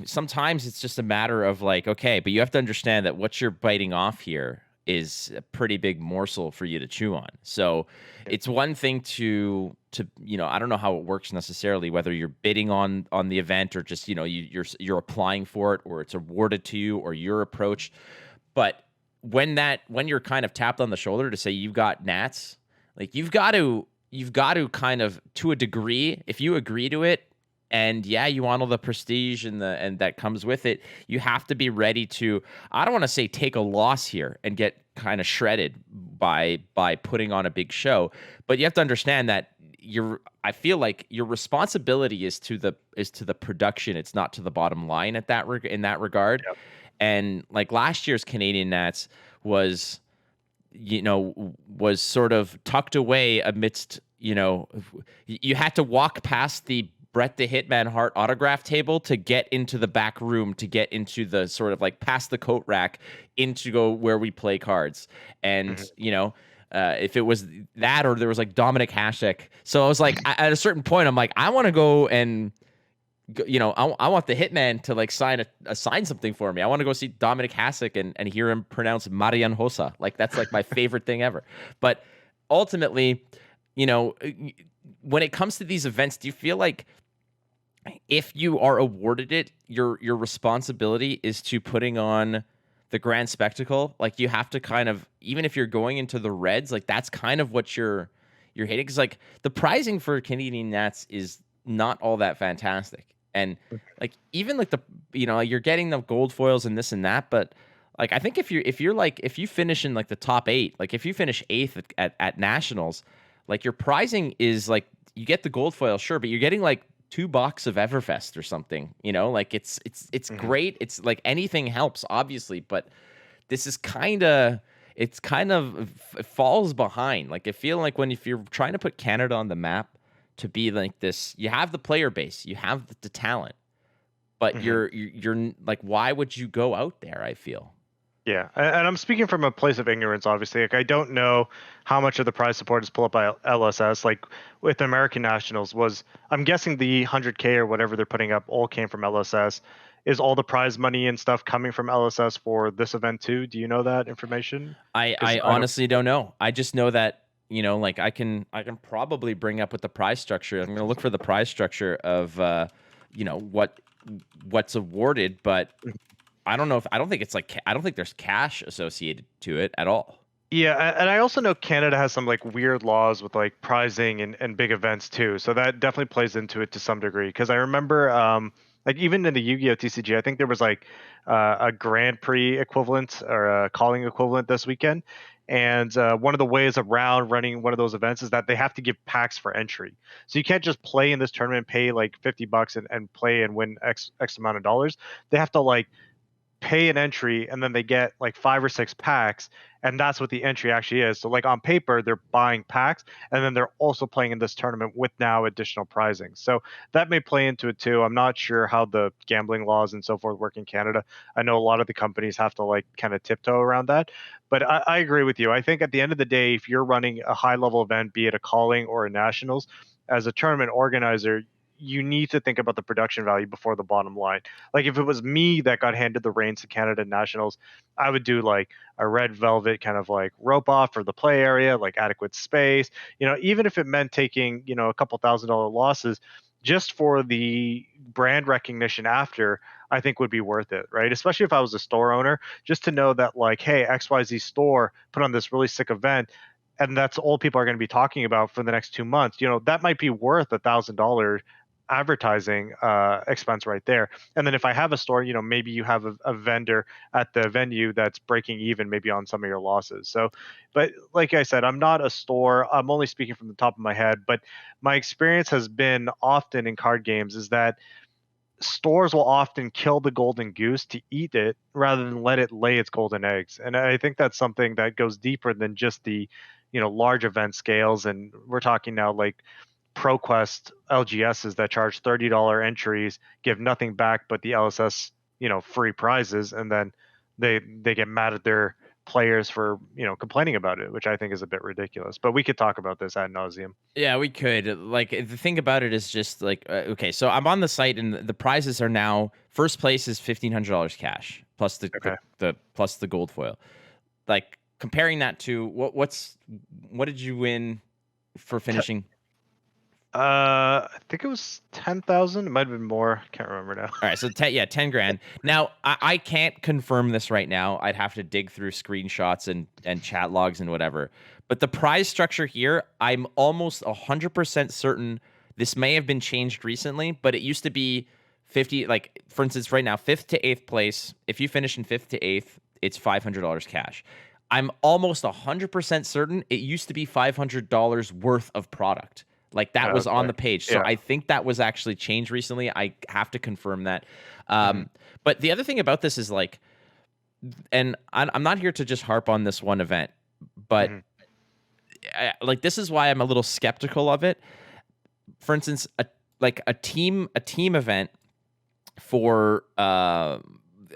sometimes it's just a matter of like, okay, but you have to understand that what you're biting off here is a pretty big morsel for you to chew on. So it's one thing to I don't know how it works necessarily, whether you're bidding on the event or just you're applying for it or it's awarded to you or you're approached. But when you're kind of tapped on the shoulder to say you've got Nats, like you've got to kind of, to a degree, if you agree to it, and yeah, you want all the prestige and that comes with it, you have to be ready to, I don't want to say take a loss here and get kind of shredded by putting on a big show, but you have to understand that I feel like your responsibility is to the production. It's not to the bottom line in that regard. Yep. And like last year's Canadian Nats was was sort of tucked away amidst, you had to walk past the Brett the Hitman Hart autograph table to get into the back room, to get into the sort of like past the coat rack into go where we play cards. And, Mhm. if it was that or there was like Dominic Hasek. So I was like, at a certain point, I'm like, I want to go and, I want the Hitman to like sign something for me. I want to go see Dominic Hasek and hear him pronounce Marian Hossa. Like that's like my favorite thing ever. But ultimately, when it comes to these events, do you feel like if you are awarded it, your responsibility is to putting on the grand spectacle? Like you have to kind of, even if you're going into the reds, like that's kind of what you're hitting. Because like the pricing for Canadian Nats is not all that fantastic, and like even like you're getting the gold foils and this and that, but like I think if you finish in like the top 8, like if you finish 8th at nationals, like your pricing is like you get the gold foil, sure, but you're getting like 2 box of Everfest or something, like it's Mhm. great. It's like anything helps, obviously, but this is it falls behind. Like I feel like if you're trying to put Canada on the map to be like this, you have the player base, you have the talent, but Mhm. you're like, why would you go out there? I feel. Yeah, and I'm speaking from a place of ignorance, obviously. Like, I don't know how much of the prize support is pulled up by LSS. Like with American Nationals, I'm guessing the 100K or whatever they're putting up all came from LSS. Is all the prize money and stuff coming from LSS for this event too? Do you know that information? Because I I don't. honestly don't know. I just know that, like I can probably bring up with the prize structure. I'm gonna look for the prize structure of what's awarded, but I don't think it's like I don't think there's cash associated to it at all. Yeah, and I also know Canada has some like weird laws with like prizing and big events too. So that definitely plays into it to some degree. Because I remember, like even in the Yu-Gi-Oh TCG, I think there was like a Grand Prix equivalent or a calling equivalent this weekend. And one of the ways around running one of those events is that they have to give packs for entry. So you can't just play in this tournament, pay like $50 and play and win X amount of dollars. They have to like pay an entry and then they get like 5 or 6 packs, and that's what the entry actually is. So like on paper they're buying packs and then they're also playing in this tournament with now additional prizing. So that may play into it too. I'm not sure how the gambling laws and so forth work in Canada. I know a lot of the companies have to like kind of tiptoe around that, but I agree with you. I think at the end of the day, if you're running a high level event, be it a calling or a nationals, as a tournament organizer, you need to think about the production value before the bottom line. Like if it was me that got handed the reins to Canada Nationals, I would do like a red velvet kind of like rope off for the play area, like adequate space. Even if it meant taking, a couple $1,000 losses just for the brand recognition after, I think would be worth it, right? Especially if I was a store owner, just to know that like, hey, XYZ store put on this really sick event, and that's all people are going to be talking about for the next 2 months. That might be worth $1,000 advertising expense right there. And then if I have a store, maybe you have a vendor at the venue that's breaking even maybe on some of your losses. So, but like I said, I'm not a store. I'm only speaking from the top of my head, but my experience has been often in card games is that stores will often kill the golden goose to eat it rather than let it lay its golden eggs. And I think that's something that goes deeper than just the, large event scales. And we're talking now like ProQuest LGSs that charge $30 entries, give nothing back but the LSS, free prizes, and then they get mad at their players for complaining about it, which I think is a bit ridiculous. But we could talk about this ad nauseum. Yeah, we could. Like the thing about it is just like okay, so I'm on the site and the prizes are now first place is $1,500 cash plus Okay. the plus the gold foil. Like comparing that to what did you win for finishing? I think it was 10,000. It might have been more. Can't remember now. All right, so 10 grand. Now I can't confirm this right now. I'd have to dig through screenshots and chat logs and whatever. But the prize structure here, I'm almost 100% certain this may have been changed recently, but it used to be 50. Like for instance, right now, 5th to 8th place. If you finish in 5th to 8th, it's $500 cash. I'm almost 100% certain it used to be $500 worth of product. Like that was on the page. So Yeah. I think that was actually changed recently. I have to confirm that. Mhm. But the other thing about this is like, and I'm not here to just harp on this one event, but Mhm. like this is why I'm a little skeptical of it. For instance, a team event for a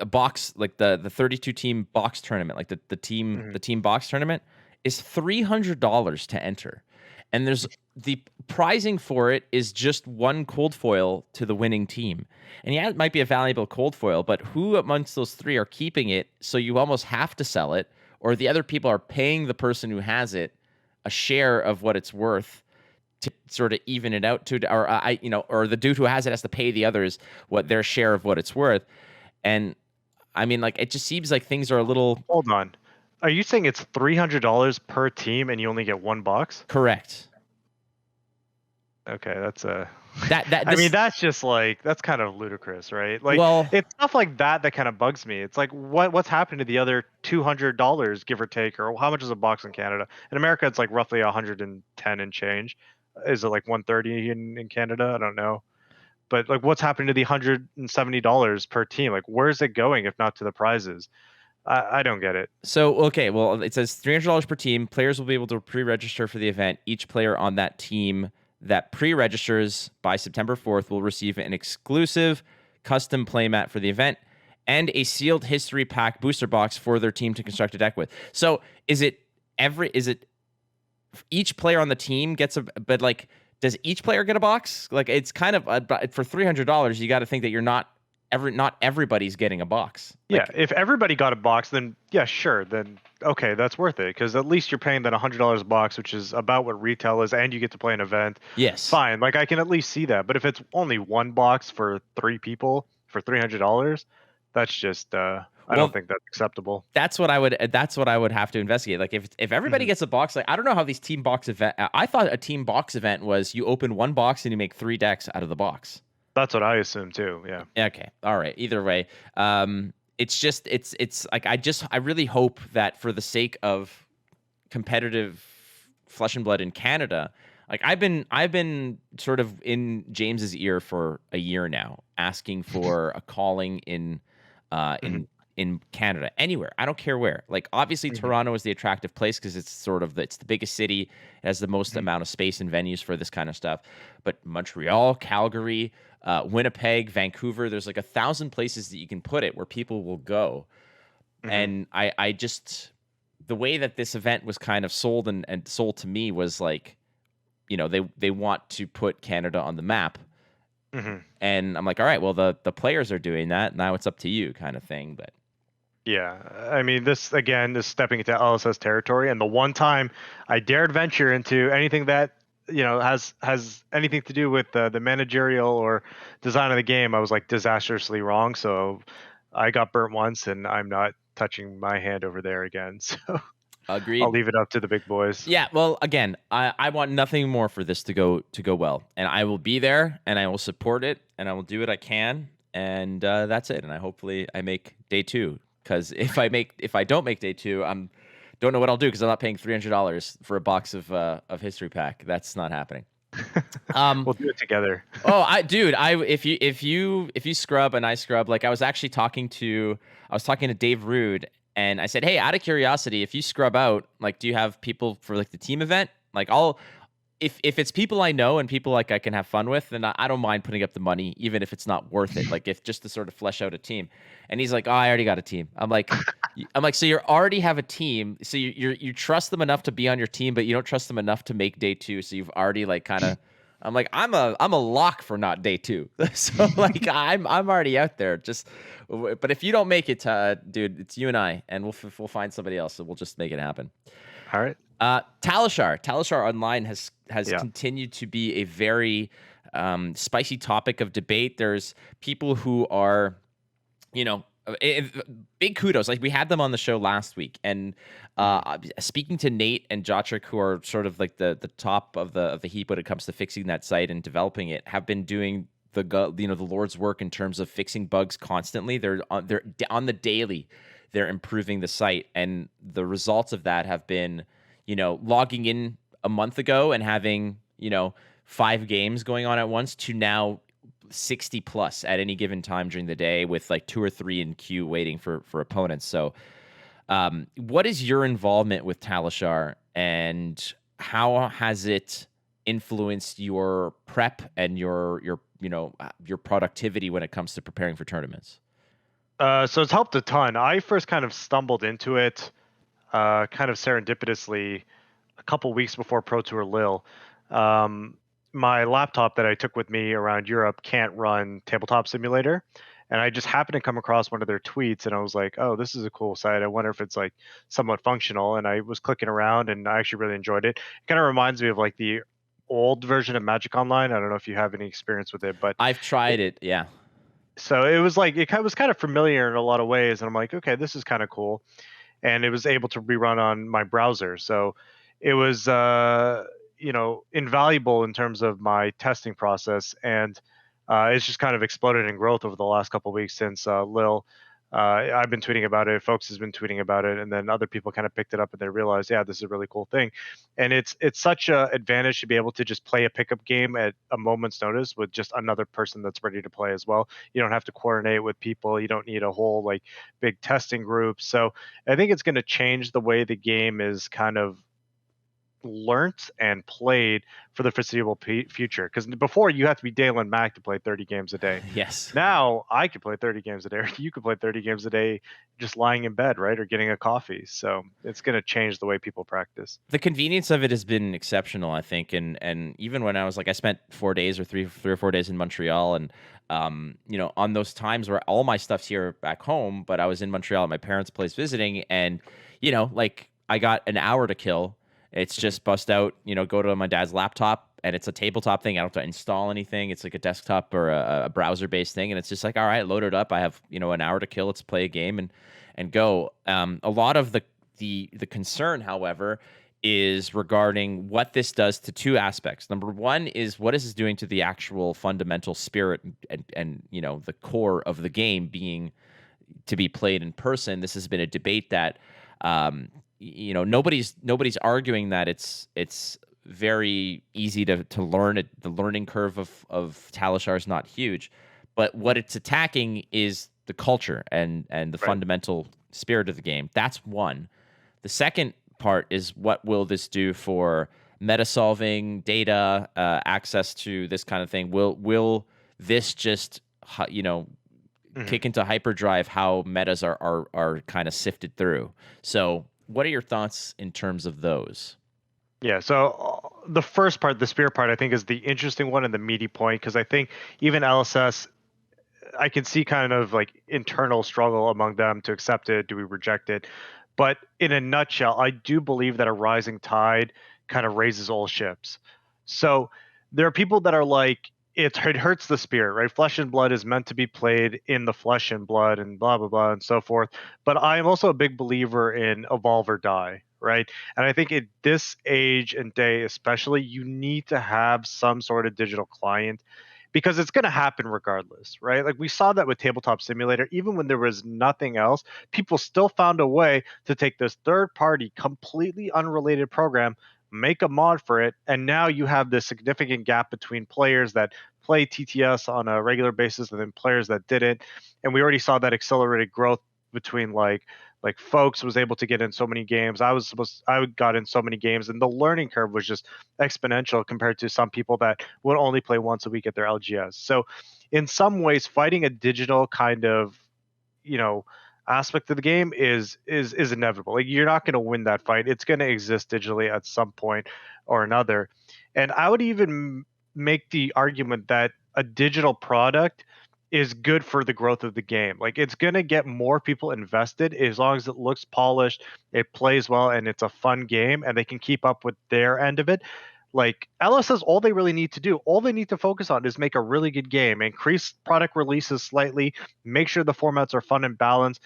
box, like the 32 team box tournament, like the Mhm. team box tournament is $300 to enter. And there's the prizing for it is just one cold foil to the winning team. And yeah, it might be a valuable cold foil, but who amongst those three are keeping it? So you almost have to sell it, or the other people are paying the person who has it a share of what it's worth to sort of even it out to, or the dude who has it has to pay the others what their share of what it's worth. And I mean, like, it just seems like things are a little Hold on. Are you saying it's $300 per team and you only get one box? correct. Okay, that's a. That I mean, this that's just like that's kind of ludicrous, right? Like well, it's stuff like that that kind of bugs me. It's like what's happened to the other $200, give or take, or how much is a box in Canada? In America, it's like roughly 110 and change. Is it like 130 in Canada? I don't know. But like, what's happening to the $170 per team? Like, where's it going if not to the prizes? I don't get it. so okay, well, it says $300 per team. Players will be able to pre-register for the event. Each player on that team that pre-registers by September 4th will receive an exclusive custom playmat for the event and a sealed history pack booster box for their team to construct a deck with. So, is it each player on the team gets but like does each player get a box? Like it's kind of for $300, you got to think that you're not everybody's getting a box. Yeah, Like if everybody got a box, then yeah, sure, then okay, that's worth it because at least you're paying that $100 box, which is about what retail is, and you get to play an event. yes. Fine, like I can at least see that. But if it's only one box for three people for $300, that's just I don't Well, think that's acceptable. that's what I would have to investigate. Like if everybody Mhm. gets a box, like I don't know how these team box event. I thought a team box event was you open one box and you make 3 decks out of the box. That's what I assume too. Yeah. Okay. All right. Either way, it's just it's like I really hope that for the sake of competitive flesh and blood in Canada, like I've been sort of in James's ear for a year now, asking for a calling in uh Mhm. in in Canada, anywhere. I don't care where. Like obviously Mhm. Toronto is the attractive place because it's sort of it's the biggest city, it has the most Mhm. amount of space and venues for this kind of stuff. But Montreal, Calgary, Winnipeg, Vancouver, there's like 1,000 places that you can put it where people will go. Mhm. And I just the way that this event was kind of sold and sold to me was like, they want to put Canada on the map. Hmm. And I'm like, all right, well, the players are doing that. Now it's up to you, kind of thing. But Yeah, I mean, this again is stepping into LSS territory, and the one time I dared venture into anything that has anything to do with the managerial or design of the game, I was like disastrously wrong. So I got burnt once, and I'm not touching my hand over there again. So I'll agreed. leave it up to the big boys. Yeah, well, again, I want nothing more for this to go well, and I will be there, and I will support it, and I will do what I can, and that's it. And hopefully I make day two, because if I don't make day two, I'm don't know what I'll do, because I'm not paying $300 for a box of history pack. That's not happening. Um, We'll do it together. Oh, dude, if you scrub and I scrub, like I was talking to Dave Rude, and I said, hey, out of curiosity, if you scrub out, like, do you have people for like the team event? Like, if it's people I know and people like I can have fun with, then I don't mind putting up the money, even if it's not worth it. Like, if just to sort of flesh out a team. And he's like, oh, I already got a team. I'm like, so you already have a team, so you trust them enough to be on your team, but you don't trust them enough to make day two. So you've already like kind of. I'm like, I'm a lock for not day two. So like I'm already out there. But if you don't make it, dude, it's you and I, and we'll find somebody else. So we'll just make it happen. All right. Talishar Online has Yeah. continued to be a very spicy topic of debate. There's people who are, you know, big kudos. Like, we had them on the show last week, and speaking to Nate and Jotrick, who are sort of like the top of the heap when it comes to fixing that site and developing it, have been doing the Lord's work in terms of fixing bugs constantly. They're on the daily. They're improving the site, and the results of that have been, logging in a month ago and having 5 games going on at once, to now 60 plus at any given time during the day, with like 2 or 3 in queue waiting for opponents. So what is your involvement with Talishar, and how has it influenced your prep and your productivity when it comes to preparing for tournaments? So it's helped a ton. I first kind of stumbled into it, kind of serendipitously, a couple weeks before Pro Tour Lille. Um, my laptop that I took with me around Europe can't run Tabletop Simulator, and I just happened to come across one of their tweets, and I was like, "Oh, this is a cool site. I wonder if it's like somewhat functional." And I was clicking around, and I actually really enjoyed it. It kind of reminds me of like the old version of Magic Online. I don't know if you have any experience with it, but I've tried it. Yeah. so it was like was kind of familiar in a lot of ways, and I'm like, okay, this is kind of cool. And it was able to be run on my browser, so it was invaluable in terms of my testing process. And it's just kind of exploded in growth over the last couple of weeks since Lil. I've been tweeting about it. Folks has been tweeting about it, and then other people kind of picked it up and they realized, yeah, this is a really cool thing. And it's such a advantage to be able to just play a pickup game at a moment's notice with just another person that's ready to play as well. You don't have to coordinate with people. You don't need a whole like big testing group. So I think it's going to change the way the game is kind of learnt and played for the foreseeable future. Because before, you have to be Dalen Mack to play 30 games a day. Yes. Now I could play 30 games a day, or you could play 30 games a day just lying in bed, right, or getting a coffee. So it's going to change the way people practice. The convenience of it has been exceptional, I think, and even when I was like, I spent 4 days or three or 4 days in Montreal, and on those times where all my stuff's here back home, but I was in Montreal at my parents' place visiting, and like, I got an hour to kill. It's just bust out, go to my dad's laptop, and it's a tabletop thing. I don't have to install anything. It's like a desktop or a browser-based thing, and it's just like, all right, load it up. I have an hour to kill. Let's play a game and go. A lot of the concern, however, is regarding what this does to 2 aspects. Number one is, what is this doing to the actual fundamental spirit and the core of the game being to be played in person. This has been a debate that nobody's arguing that it's very easy to learn it. The learning curve of Talishar is not huge, but what it's attacking is the culture and the Right. fundamental spirit of the game. That's one. The second part is, what will this do for meta solving, data, access to this kind of thing? Will this just Mhm. kick into hyperdrive how metas are kind of sifted through? So what are your thoughts in terms of those? Yeah, so the first part, the spirit part, I think is the interesting one and the meaty point, because I think even LSS, I can see kind of like internal struggle among them to accept it. Do we reject it? But in a nutshell, I do believe that a rising tide kind of raises all ships. So there are people that are like, it hurts the spirit, right? Flesh and blood is meant to be played in the flesh and blood and blah, blah, blah, and so forth. But I am also a big believer in evolve or die, right? And I think at this age and day, especially, you need to have some sort of digital client because it's going to happen regardless, right? Like we saw that with Tabletop Simulator, even when there was nothing else, people still found a way to take this third party, completely unrelated program, make a mod for it, and now you have this significant gap between players that play TTS on a regular basis and then players that didn't. And we already saw that accelerated growth between like folks was able to get in so many games. I got in so many games, and the learning curve was just exponential compared to some people that would only play once a week at their LGS. So in some ways, fighting a digital kind of, you know, aspect of the game is inevitable. Like you're not going to win that fight. It's going to exist digitally at some point or another. And I would even make the argument that a digital product is good for the growth of the game. Like it's going to get more people invested as long as it looks polished, it plays well, and it's a fun game, and they can keep up with their end of it. Like LSS, all they really need to do, all they need to focus on is make a really good game, increase product releases slightly, make sure the formats are fun and balanced,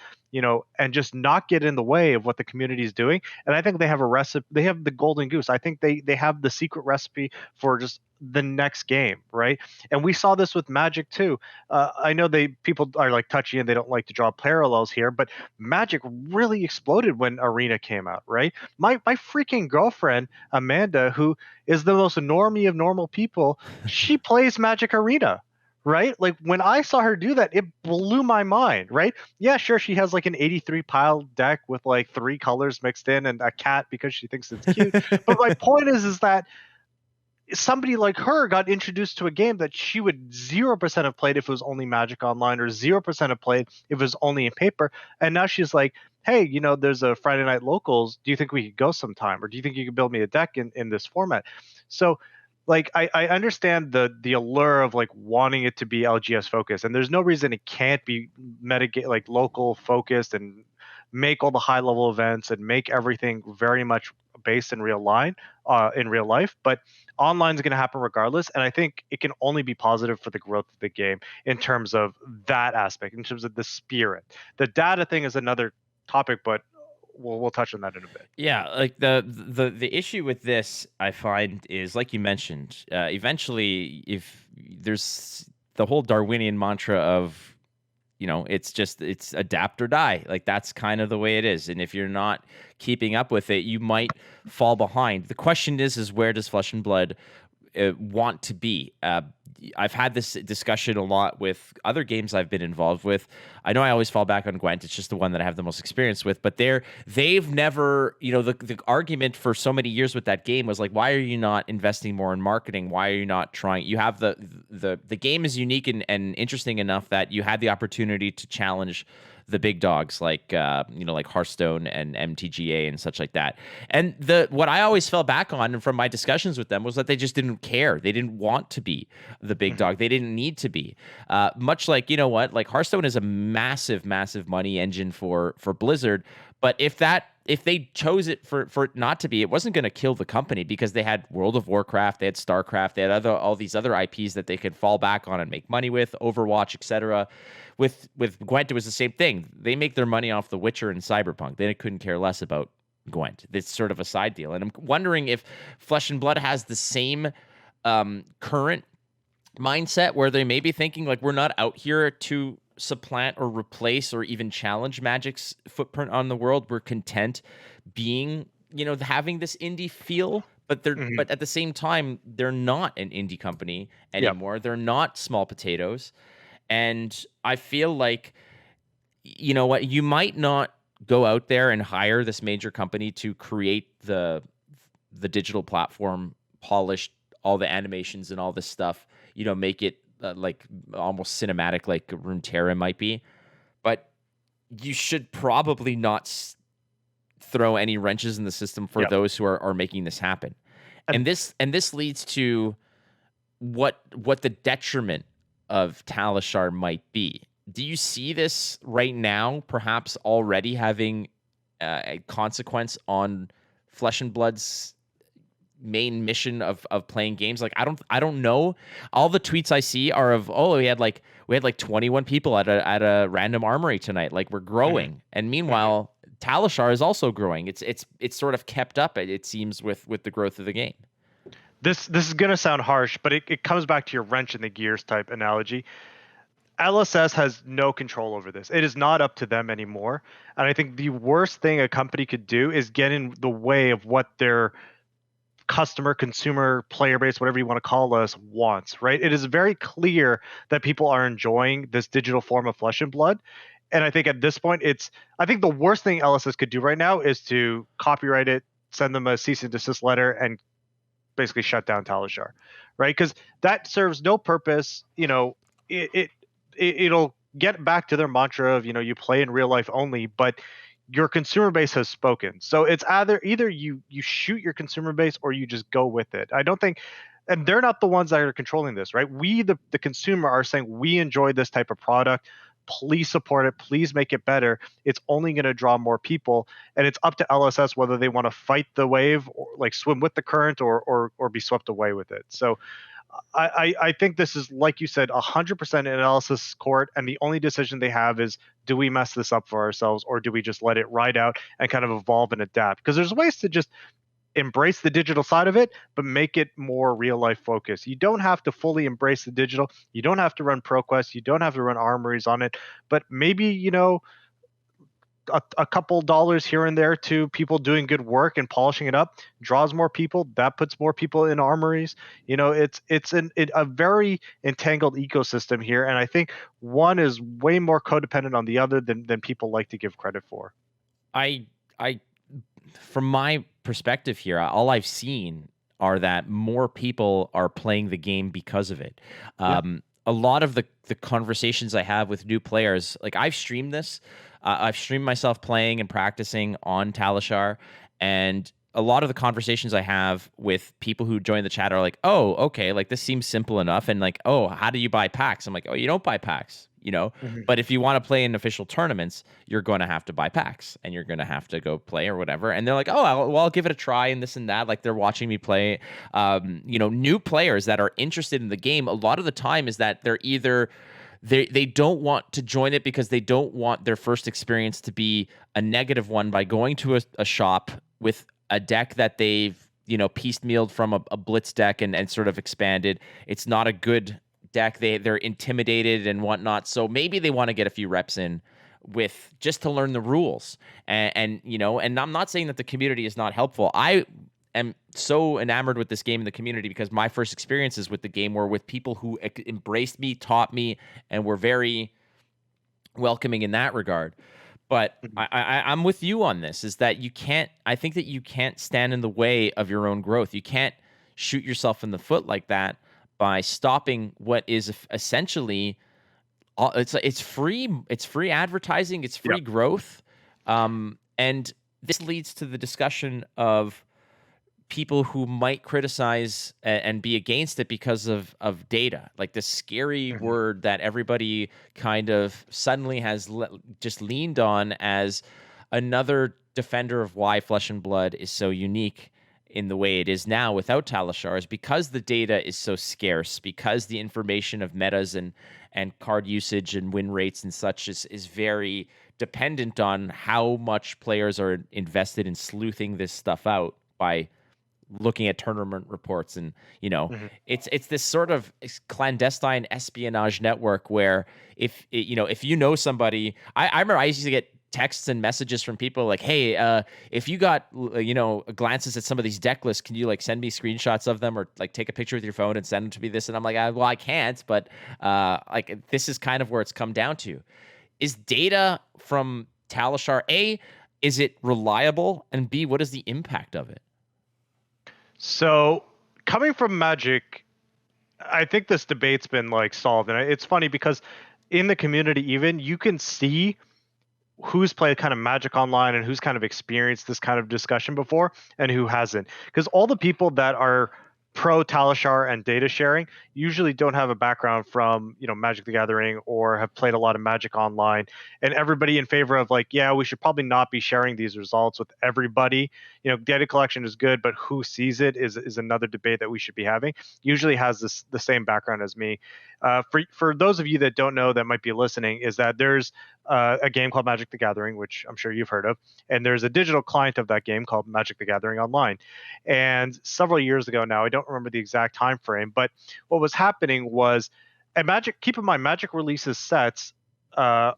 and just not get in the way of what the community is doing. And I think they have a recipe, they have the golden goose. I think they have the secret recipe for just the next game, right? And we saw this with Magic too. I know people are like touchy and they don't like to draw parallels here, but Magic really exploded when Arena came out, right? My freaking girlfriend Amanda, who is the most normie of normal people, she plays Magic Arena, right? Like when I saw her do that, it blew my mind, right? Yeah, sure, she has like an 83 pile deck with like 3 colors mixed in and a cat because she thinks it's cute. But my point is that somebody like her got introduced to a game that she would 0% have played if it was only Magic Online, or 0% have played if it was only in paper. And now she's like, hey, there's a Friday night locals. Do you think we could go sometime? Or do you think you could build me a deck in this format? So like I understand the allure of like wanting it to be LGS focused, and there's no reason it can't be like local focused and make all the high level events and make everything very much based in in real life. But online is going to happen regardless, and I think it can only be positive for the growth of the game in terms of that aspect, in terms of the spirit. The data thing is another topic, but we'll touch on that in a bit. Yeah, like the issue with this, I find, is like you mentioned. Eventually, if there's the whole Darwinian mantra of, it's adapt or die. Like that's kind of the way it is. And if you're not keeping up with it, you might fall behind. The question is where does Flesh and Blood want to be? I've had this discussion a lot with other games I've been involved with. I know I always fall back on Gwent. It's just the one that I have the most experience with. But they've never, the argument for so many years with that game was like, why are you not investing more in marketing? Why are you not trying? You have the game is unique and interesting enough that you had the opportunity to challenge the big dogs like like Hearthstone and MTGA and such like that. And what I always fell back on, and from my discussions with them, was that they just didn't care. They didn't want to be the big dog. They didn't need to be. Much like, like Hearthstone is a massive, massive money engine for Blizzard. But if they chose it for it not to be, it wasn't going to kill the company, because they had World of Warcraft, they had StarCraft, they had all these other IPs that they could fall back on and make money with, Overwatch, etc. With Gwent, it was the same thing. They make their money off The Witcher and Cyberpunk. They couldn't care less about Gwent. It's sort of a side deal. And I'm wondering if Flesh and Blood has the same current mindset, where they may be thinking like, we're not out here to supplant or replace or even challenge Magic's footprint on the world. We're content being, having this indie feel, but but at the same time, they're not an indie company anymore. Yep. They're not small potatoes. And I feel like, you might not go out there and hire this major company to create the digital platform, polish all the animations and all this stuff, make it like almost cinematic, like Runeterra might be. But you should probably not throw any wrenches in the system for those who are making this happen. and And this leads to what the detriment of Talishar might be. Do you see this right now, perhaps already having a consequence on Flesh and Blood's main mission of playing games? Like I don't know. All the tweets I see are of, oh, we had like 21 people at a random armory tonight. Like we're Mhm, growing, and mhm. meanwhile Talishar is also growing. It's sort of kept up. It seems with the growth of the game. This is gonna sound harsh, but it comes back to your wrench in the gears type analogy. LSS has no control over this. It is not up to them anymore. And I think the worst thing a company could do is get in the way of what their customer, consumer, player base, whatever you want to call us, wants, right? It is very clear that people are enjoying this digital form of Flesh and Blood. And I think at this point, I think the worst thing LSS could do right now is to copyright it, send them a cease and desist letter, and basically shut down Talishar, right? Because that serves no purpose. It, it it'll get back to their mantra of you play in real life only, but your consumer base has spoken. So it's either you shoot your consumer base or you just go with it. I don't think, and they're not the ones that are controlling this, right? We the consumer are saying we enjoy this type of product. Please support it. Please make it better. It's only going to draw more people, and it's up to LSS whether they want to fight the wave or like swim with the current or be swept away with it. So I think this is, like you said, 100% analysis court, and the only decision they have is, do we mess this up for ourselves or do we just let it ride out and kind of evolve and adapt? Because there's ways to just embrace the digital side of it, but make it more real life focused. You don't have to fully embrace the digital. You don't have to run ProQuest. You don't have to run armories on it. But maybe, a couple dollars here and there to people doing good work and polishing it up draws more people. That puts more people in armories. It's a very entangled ecosystem here, and I think one is way more codependent on the other than people like to give credit for. I I From my perspective here, all I've seen are that more people are playing the game because of it. Yeah. A lot of the conversations I have with new players, like I've streamed this, I've streamed myself playing and practicing on Talishar, and a lot of the conversations I have with people who join the chat are like, "Oh, okay, like this seems simple enough," and like, "Oh, how do you buy packs?" I'm like, "Oh, you don't buy packs, you know." Mhm. But if you want to play in official tournaments, you're going to have to buy packs and you're going to have to go play or whatever. And they're like, oh, I'll give it a try and this and that. Like they're watching me play. New players that are interested in the game, a lot of the time is that they're either they don't want to join it because they don't want their first experience to be a negative one by going to a shop with a deck that they've piecemealed from a blitz deck and sort of expanded. It's not a good deck. They're intimidated and whatnot. So maybe they want to get a few reps in with just to learn the rules. And I'm not saying that the community is not helpful. I am so enamored with this game in the community because my first experiences with the game were with people who embraced me, taught me, and were very welcoming in that regard. But Mhm. I'm with you on this, is that you can't, I think that you can't stand in the way of your own growth. You can't shoot yourself in the foot like that by stopping what is essentially it's free advertising, it's Yeah. free growth. And this leads to the discussion of people who might criticize and be against it because of data, like this scary Mhm. word that everybody kind of suddenly has just leaned on as another defender of why Flesh and Blood is so unique in the way it is now without Talishar, is because the data is so scarce, because the information of metas and card usage and win rates and such is very dependent on how much players are invested in sleuthing this stuff out by looking at tournament reports. And Mhm. it's this sort of clandestine espionage network where if you know somebody, I remember I used to get texts and messages from people like, hey, if you got glances at some of these deck lists, can you like send me screenshots of them or like take a picture with your phone and send them to me? This, and I'm like, well, I can't, but like this is kind of where it's come down to. Is data from Talishar, A, is it reliable, and B, what is the impact of it? So coming from Magic, I think this debate's been like solved, and it's funny because in the community, even you can see who's played kind of Magic Online and who's kind of experienced this kind of discussion before and who hasn't. Because all the people that are pro Talishar and data sharing usually don't have a background from, Magic the Gathering or have played a lot of Magic Online. And everybody in favor of like, yeah, we should probably not be sharing these results with everybody. Data collection is good, but who sees it is another debate that we should be having. Usually has the same background as me. For those of you that don't know that might be listening, is that there's a game called Magic the Gathering, which I'm sure you've heard of, and there's a digital client of that game called Magic the Gathering Online. And several years ago now, I don't remember the exact time frame, but what was happening was, and Magic. Keep in mind, Magic releases sets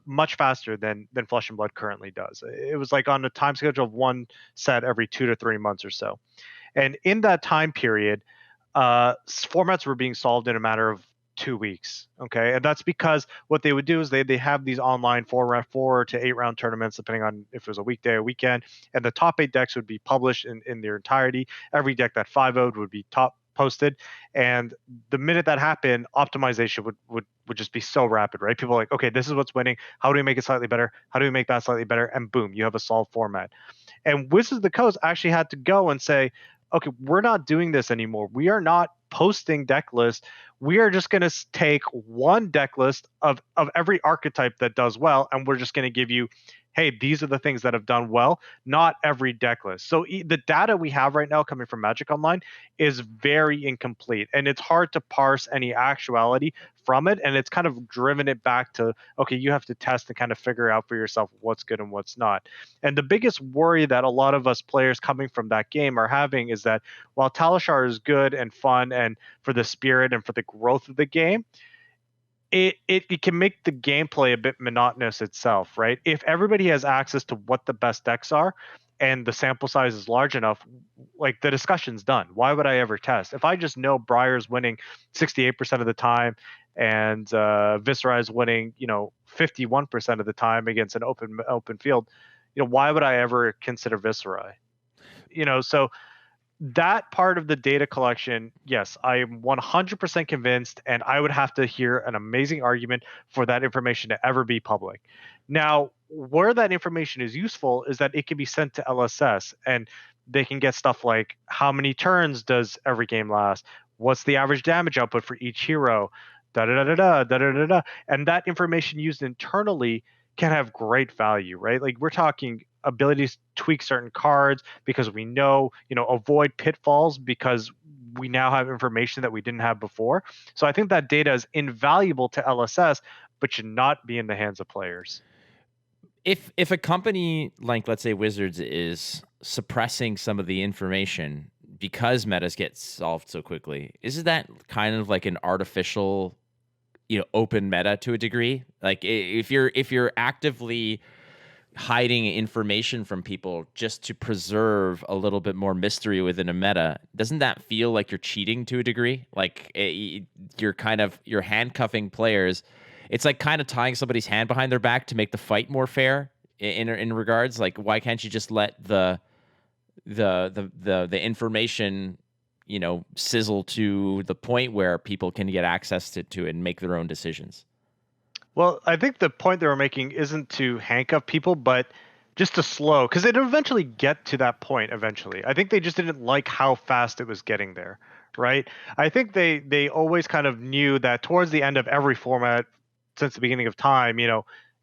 much faster than Flesh and Blood currently does. It was like on a time schedule of one set every 2 to 3 months or so. And in that time period, formats were being solved in a matter of 2 weeks. Okay, and that's because what they would do is they have these online 4 to 8 round tournaments, depending on if it was a weekday or weekend, and the top 8 decks would be published in their entirety. Every deck that 5-0'd would be top posted, and the minute that happened, optimization would just be so rapid, right? People are like, okay, this is what's winning. How do we make it slightly better? How do we make that slightly better? And boom, you have a solved format. And Wizards of the Coast actually had to go and say, okay, we're not doing this anymore. We are not posting deck lists. We are just going to take one deck list of every archetype that does well, and we're just going to give you, hey, these are the things that have done well, not every deck list. So the data we have right now coming from Magic Online is very incomplete, and it's hard to parse any actuality from it, and it's kind of driven it back to, okay, you have to test and kind of figure out for yourself what's good and what's not. And the biggest worry that a lot of us players coming from that game are having is that while Talishar is good and fun and for the spirit and for the growth of the game, it can make the gameplay a bit monotonous itself, right? If everybody has access to what the best decks are and the sample size is large enough, like the discussion's done. Why would I ever test? If I just know Briar's winning 68% of the time and Viscera is winning, 51% of the time against an open field, why would I ever consider Viscera? So that part of the data collection, yes, I am 100% convinced, and I would have to hear an amazing argument for that information to ever be public. Now, where that information is useful is that it can be sent to LSS, and they can get stuff like how many turns does every game last, what's the average damage output for each hero, da da da da da da da da, and that information used internally can have great value, right? Like we're talking abilities to tweak certain cards because we know, avoid pitfalls because we now have information that we didn't have before. So I think that data is invaluable to LSS, but should not be in the hands of players. If a company like, let's say, Wizards is suppressing some of the information because metas get solved so quickly, isn't that kind of like an artificial, open meta to a degree? Like if you're actively hiding information from people just to preserve a little bit more mystery within a meta, doesn't that feel like you're cheating to a degree? Like you're handcuffing players. It's like kind of tying somebody's hand behind their back to make the fight more fair in regards. Like, why can't you just let the information, sizzle to the point where people can get access to it and make their own decisions? Well, I think the point they were making isn't to handcuff people, but just to slow, because it'll eventually get to that point eventually. I think they just didn't like how fast it was getting there, right? I think they always kind of knew that towards the end of every format since the beginning of time,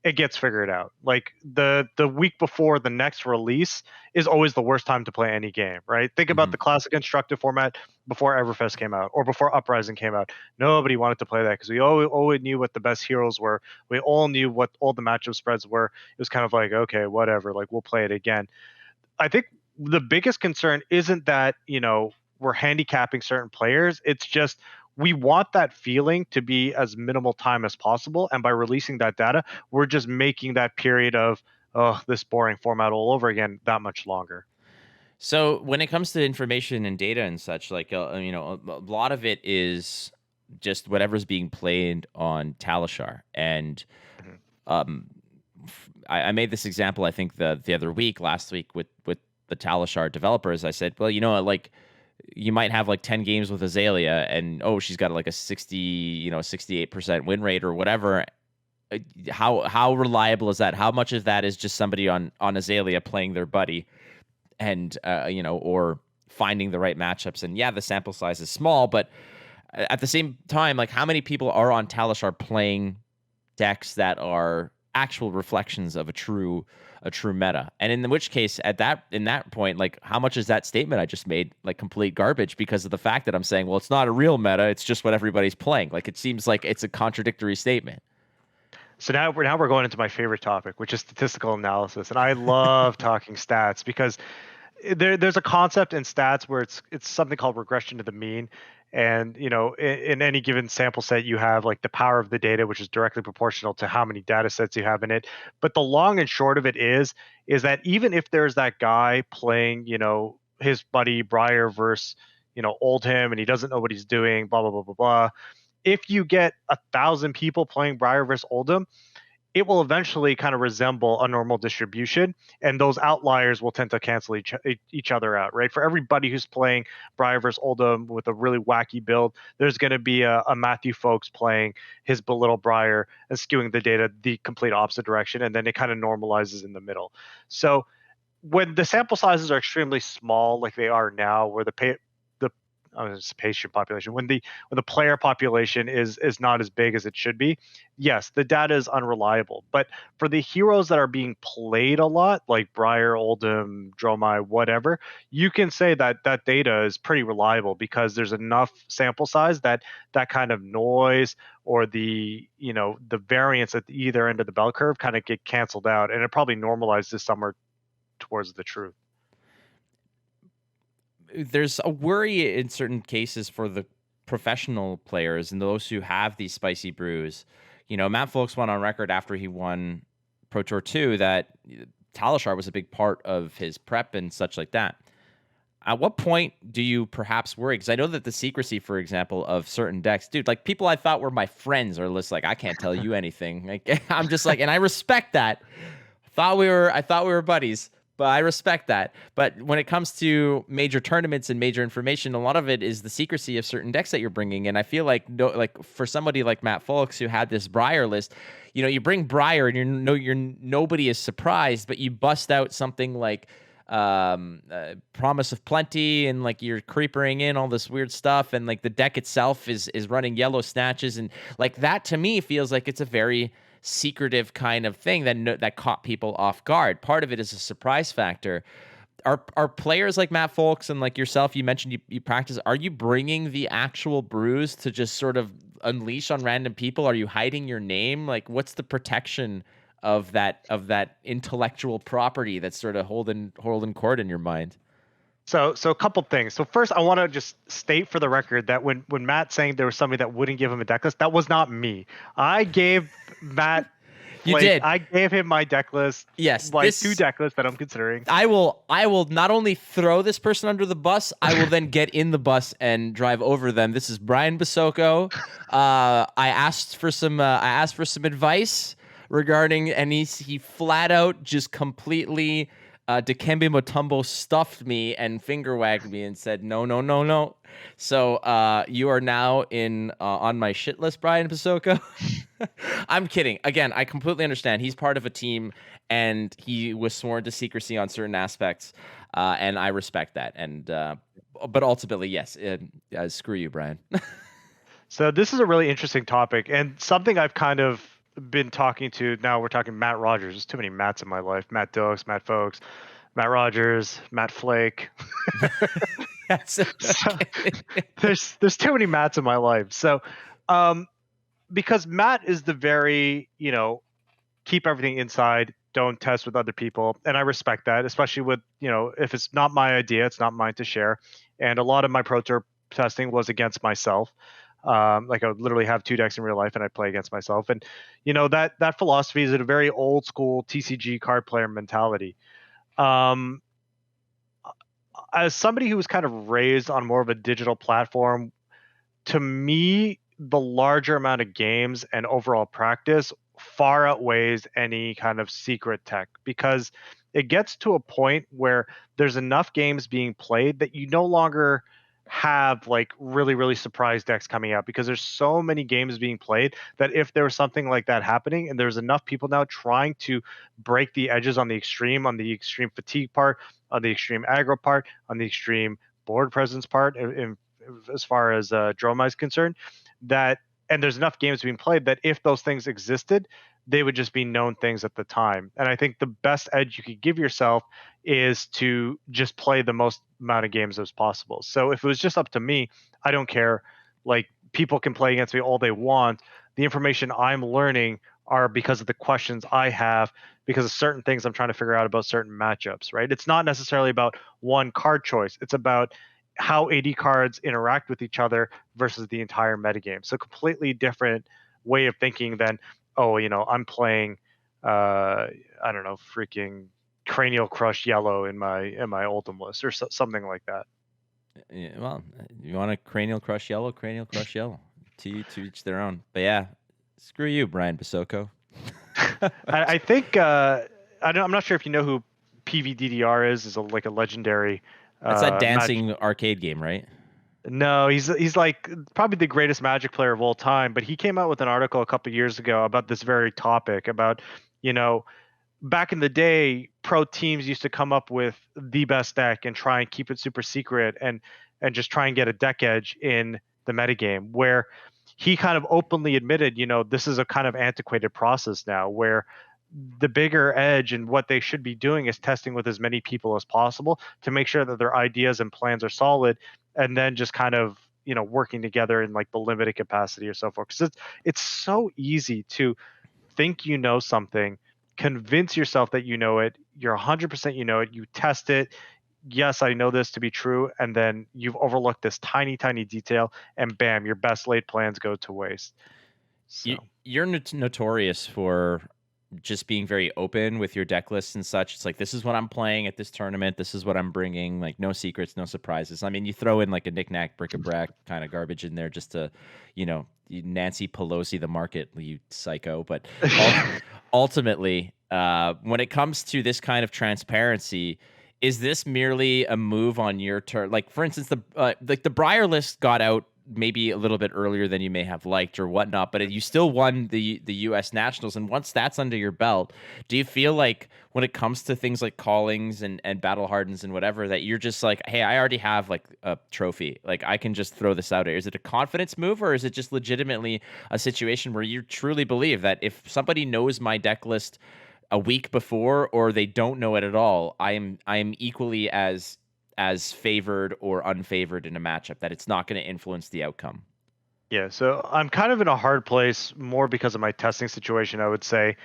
it gets figured out. Like the week before the next release is always the worst time to play any game, right? Think about the classic constructed format before Everfest came out or before Uprising came out. Nobody wanted to play that because we always knew what the best heroes were. We all knew what all the matchup spreads were. It was kind of like, okay, whatever, like we'll play it again. I think the biggest concern isn't that, we're handicapping certain players. It's just we want that feeling to be as minimal time as possible. And by releasing that data, we're just making that period of, oh, this boring format all over again that much longer. So when it comes to information and data and such, like, a lot of it is just whatever's being played on Talishar. And Mhm. I made this example, I think the other week, last week with the Talishar developers. I said, well, like you might have like 10 games with Azalea and, oh, she's got like a 68% win rate or whatever. how reliable is that? How much of that is just somebody on Azalea playing their buddy, and or finding the right matchups? And yeah, the sample size is small, but at the same time, like, how many people are on Talishar playing decks that are actual reflections of a true meta? And in which case, in that point, like, how much is that statement I just made like complete garbage because of the fact that I'm saying, well, it's not a real meta, it's just what everybody's playing? Like, it seems like it's a contradictory statement. So now we're going into my favorite topic, which is statistical analysis, and I love talking stats because there's a concept in stats where it's something called regression to the mean. And in any given sample set, you have like the power of the data, which is directly proportional to how many data sets you have in it. But the long and short of it is that even if there's that guy playing his buddy Briar versus Oldhim, and he doesn't know what he's doing, blah blah blah blah blah, if you get 1,000 people playing Briar versus Oldhim, it will eventually kind of resemble a normal distribution, and those outliers will tend to cancel each other out, right? For everybody who's playing Briar versus Oldhim with a really wacky build, there's going to be a Matthew Folks playing his Belittle Briar and skewing the data the complete opposite direction, and then it kind of normalizes in the middle. So when the sample sizes are extremely small, like they are now, where the patient population, when the player population is not as big as it should be, yes, the data is unreliable. But for the heroes that are being played a lot, like Briar, Oldhim, Dromai, whatever, you can say that that data is pretty reliable because there's enough sample size that that kind of noise or the variance at either end of the bell curve kind of get canceled out, and it probably normalizes somewhere towards the truth. There's a worry in certain cases for the professional players and those who have these spicy brews. Matt Folks went on record after he won Pro Tour 2 that Talishar was a big part of his prep and such like that. At what point do you perhaps worry? Because I know that the secrecy, for example, of certain decks, dude, like, people I thought were my friends are just like, I can't tell you anything. Like, I'm just like, and I respect that. I thought we were buddies, but I respect that. But when it comes to major tournaments and major information, a lot of it is the secrecy of certain decks that you're bringing. And I feel like, no, like, for somebody like Matt Folks who had this Briar list, you bring Briar and nobody is surprised, but you bust out something like Promise of Plenty, and like you're creepering in all this weird stuff, and like the deck itself is running yellow snatches, and like that to me feels like it's a very secretive kind of thing that caught people off guard. Part of it is a surprise factor. Are players like Matt Folks and like yourself, you mentioned you practice, are you bringing the actual brews to just sort of unleash on random people? Are you hiding your name? Like, what's the protection of that intellectual property that's sort of holding court in your mind? So a couple things. So first, I want to just state for the record that when Matt's saying there was somebody that wouldn't give him a deck list, that was not me. I gave Matt You Flake, did. I gave him my deck list. Yes, like two deck lists that I'm considering. I will not only throw this person under the bus, I will then get in the bus and drive over them. This is Brian Basoko. I asked for some advice regarding, and he flat out just completely Dikembe Mutombo stuffed me and finger wagged me and said, no, no, no, no. So you are now on my shit list, Brian Pasoko. I'm kidding. Again, I completely understand. He's part of a team, and he was sworn to secrecy on certain aspects, and I respect that. And but ultimately, yes, screw you, Brian. So this is a really interesting topic, and something I've kind of been talking to. Now we're talking Matt Rogers. There's too many Matts in my life. Matt Dokes, Matt Folks, Matt Rogers, Matt Flake. Yes. So, there's too many Matts in my life. So because Matt is the very, keep everything inside, don't test with other people. And I respect that, especially with, if it's not my idea, it's not mine to share. And a lot of my Pro Tour testing was against myself. Like I would literally have two decks in real life and I'd play against myself. And, that philosophy is a very old school TCG card player mentality. As somebody who was kind of raised on more of a digital platform, to me, the larger amount of games and overall practice far outweighs any kind of secret tech, because it gets to a point where there's enough games being played that you no longer have like really really surprise decks coming out, because there's so many games being played that if there was something like that happening and there's enough people now trying to break the edges on the extreme fatigue part, on the extreme aggro part, on the extreme board presence part, as far as Droma is concerned, that and there's enough games being played that if those things existed, they would just be known things at the time. And I think the best edge you could give yourself is to just play the most amount of games as possible. So if it was just up to me, I don't care. Like, people can play against me all they want. The information I'm learning are because of the questions I have, because of certain things I'm trying to figure out about certain matchups, right? It's not necessarily about one card choice. It's about how AD cards interact with each other versus the entire metagame. So completely different way of thinking than, oh, I'm playing I don't know, freaking Cranial Crush yellow in my Ultim list or something like that. Yeah, well, you want a cranial crush yellow, cranial crush yellow. To each their own. But yeah, screw you, Brian Basoko. I think I'm not sure if you know who PVDDR is. Like a legendary That's that match. dancing arcade game, right? No, he's like probably the greatest Magic player of all time. But he came out with an article a couple years ago about this very topic, about you know back in the day, pro teams used to come up with the best deck and try and keep it super secret, and just try and get a deck edge in the metagame, where he kind of openly admitted, this is a kind of antiquated process now, where the bigger edge and what they should be doing is testing with as many people as possible to make sure that their ideas and plans are solid, and then just kind of working together in like the limited capacity or so forth, because it's so easy to think you know something, convince yourself that you know it, you're 100% you know it, you test it, yes, I know this to be true, and then you've overlooked this tiny, tiny detail, and bam, your best laid plans go to waste. You, So, you're notorious for just being very open with your deck lists and such. It's like, this is what I'm playing at this tournament. This is what I'm bringing. Like, no secrets, no surprises. I mean, you throw in like a knick-knack, bric-a-brac kind of garbage in there just to, Nancy Pelosi the market, you psycho. But ultimately, when it comes to this kind of transparency, is this merely a move on your turn? Like, for instance, the Briar list got out maybe a little bit earlier than you may have liked or whatnot, but you still won the U.S. Nationals. And once that's under your belt, do you feel like when it comes to things like callings and battle hardens and whatever, that you're just like, hey, I already have like a trophy, like I can just throw this out here? Is it a confidence move, or is it just legitimately a situation where you truly believe that if somebody knows my deck list a week before or they don't know it at all, I am equally as favored or unfavored in a matchup, that it's not going to influence the outcome? yeah, so I'm kind of in a hard place more because of my testing situation, I would say.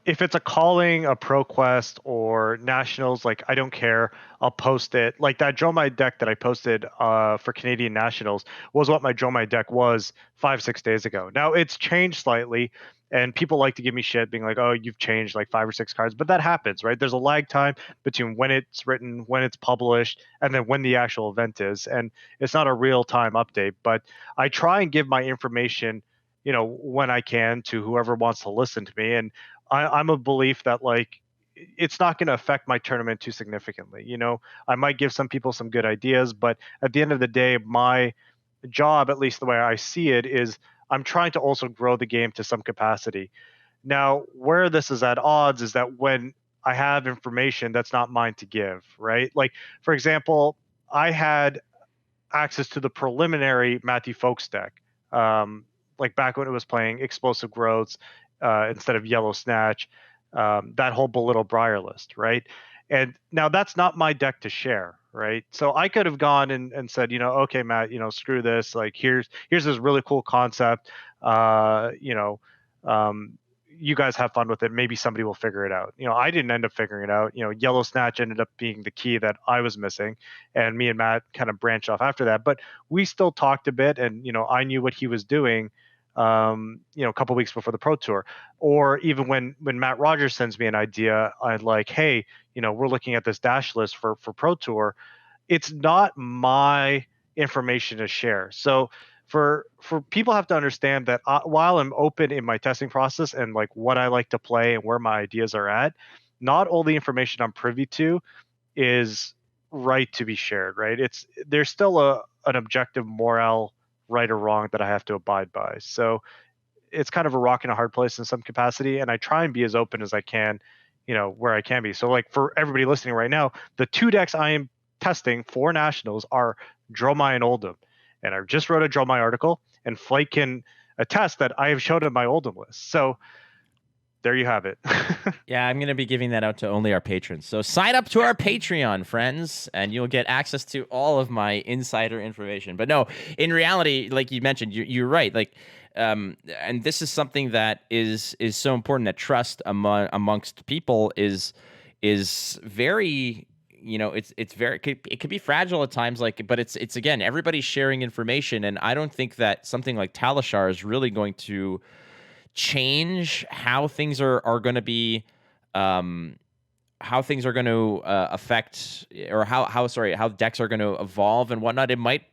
If it's a calling, a pro quest, or nationals, like I don't care. I'll post it. Like that Dromai deck that I posted for Canadian nationals was what my Dromai deck was 5-6 days ago. Now it's changed slightly, and people like to give me shit, being like, "Oh, you've changed like 5 or 6 cards," but that happens, right? There's a lag time between when it's written, when it's published, and then when the actual event is, and it's not a real time update. But I try and give my information, when I can, to whoever wants to listen to me, and I'm a belief that like it's not going to affect my tournament too significantly. I might give some people some good ideas, but at the end of the day, my job, at least the way I see it, is I'm trying to also grow the game to some capacity. Now, where this is at odds is that when I have information that's not mine to give, right? Like, for example, I had access to the preliminary Matthew Folks deck, like back when it was playing Explosive Growths instead of Yellow Snatch, that whole Belittle Briar list, right? And now that's not my deck to share, right? So I could have gone and said, okay, Matt, screw this. Like, here's this really cool concept. Uh, you know, um, you guys have fun with it. Maybe somebody will figure it out. I didn't end up figuring it out. Yellow Snatch ended up being the key that I was missing, and me and Matt kind of branched off after that. But we still talked a bit, and I knew what he was doing. A couple weeks before the Pro Tour, or even when Matt Rogers sends me an idea, I'm like, hey, we're looking at this dash list for Pro Tour. It's not my information to share. So for people have to understand that while I'm open in my testing process and like what I like to play and where my ideas are at, not all the information I'm privy to is right to be shared, right? There's still an objective morale, right or wrong, that I have to abide by. So it's kind of a rock and a hard place in some capacity, and I try and be as open as I can, where I can be. So like for everybody listening right now, the two decks I am testing for nationals are Dromai and Oldhim, and I just wrote a Dromai article, and Flake can attest that I have showed him my Oldhim list. So there you have it. Yeah, I'm going to be giving that out to only our patrons. So sign up to our Patreon, friends, and you'll get access to all of my insider information. But no, in reality, like you mentioned, you're right. Like, and this is something that is so important, that trust amongst people is very, it's very, it could be fragile at times, like, but it's again, everybody's sharing information. And I don't think that something like Talishar is really going to change how things are going to be, how things are going to affect, or how decks are going to evolve and whatnot. It might,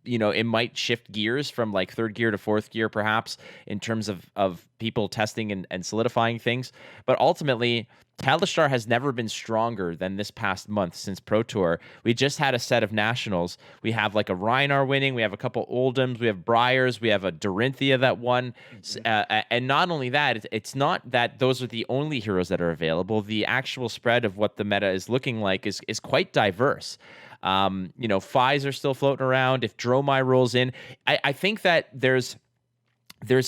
it might shift gears from like third gear to fourth gear, perhaps, in terms of people testing and solidifying things. But ultimately, Talishar has never been stronger than this past month since Pro Tour. We just had a set of nationals. We have like a Reinar winning. We have a couple Oldhams. We have Briars. We have a Dorinthia that won. And not only that, it's not that those are the only heroes that are available. The actual spread of what the meta is looking like is quite diverse. Phis are still floating around. If Dromai rolls in, I think that there's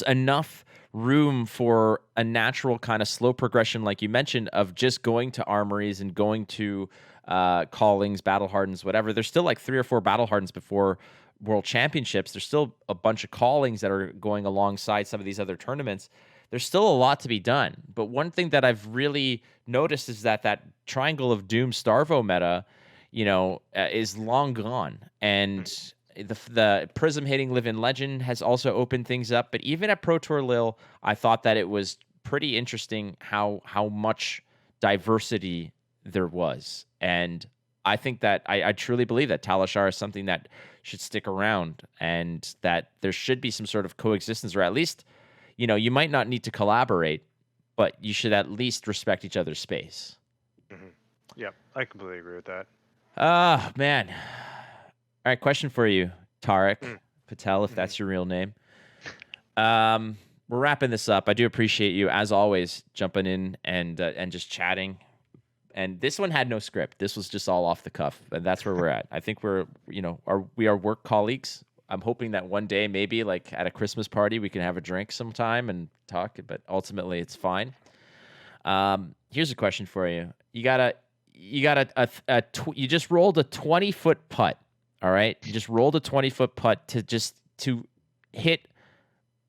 enough room for a natural kind of slow progression, like you mentioned, of just going to armories and going to callings, battle hardens, whatever. There's still like 3 or 4 battle hardens before world championships. There's still a bunch of callings that are going alongside some of these other tournaments. There's still a lot to be done. But one thing that I've really noticed is that Triangle of Doom Starvo meta, is long gone. And the Prism hitting Live in Legend has also opened things up. But even at Pro Tour Lille, I thought that it was pretty interesting how much diversity there was. And I think that I truly believe that Talishar is something that should stick around, and that there should be some sort of coexistence, or at least, you might not need to collaborate, but you should at least respect each other's space. Mm-hmm. Yeah, I completely agree with that. Man. All right, question for you, Tariq Patel, if that's your real name. We're wrapping this up. I do appreciate you, as always, jumping in and just chatting. And this one had no script. This was just all off the cuff, and that's where we're at. I think we are work colleagues. I'm hoping that one day, maybe like at a Christmas party, we can have a drink sometime and talk. But ultimately, it's fine. Here's a question for you. You just rolled a 20-foot putt. All right, you just rolled a 20-foot putt to hit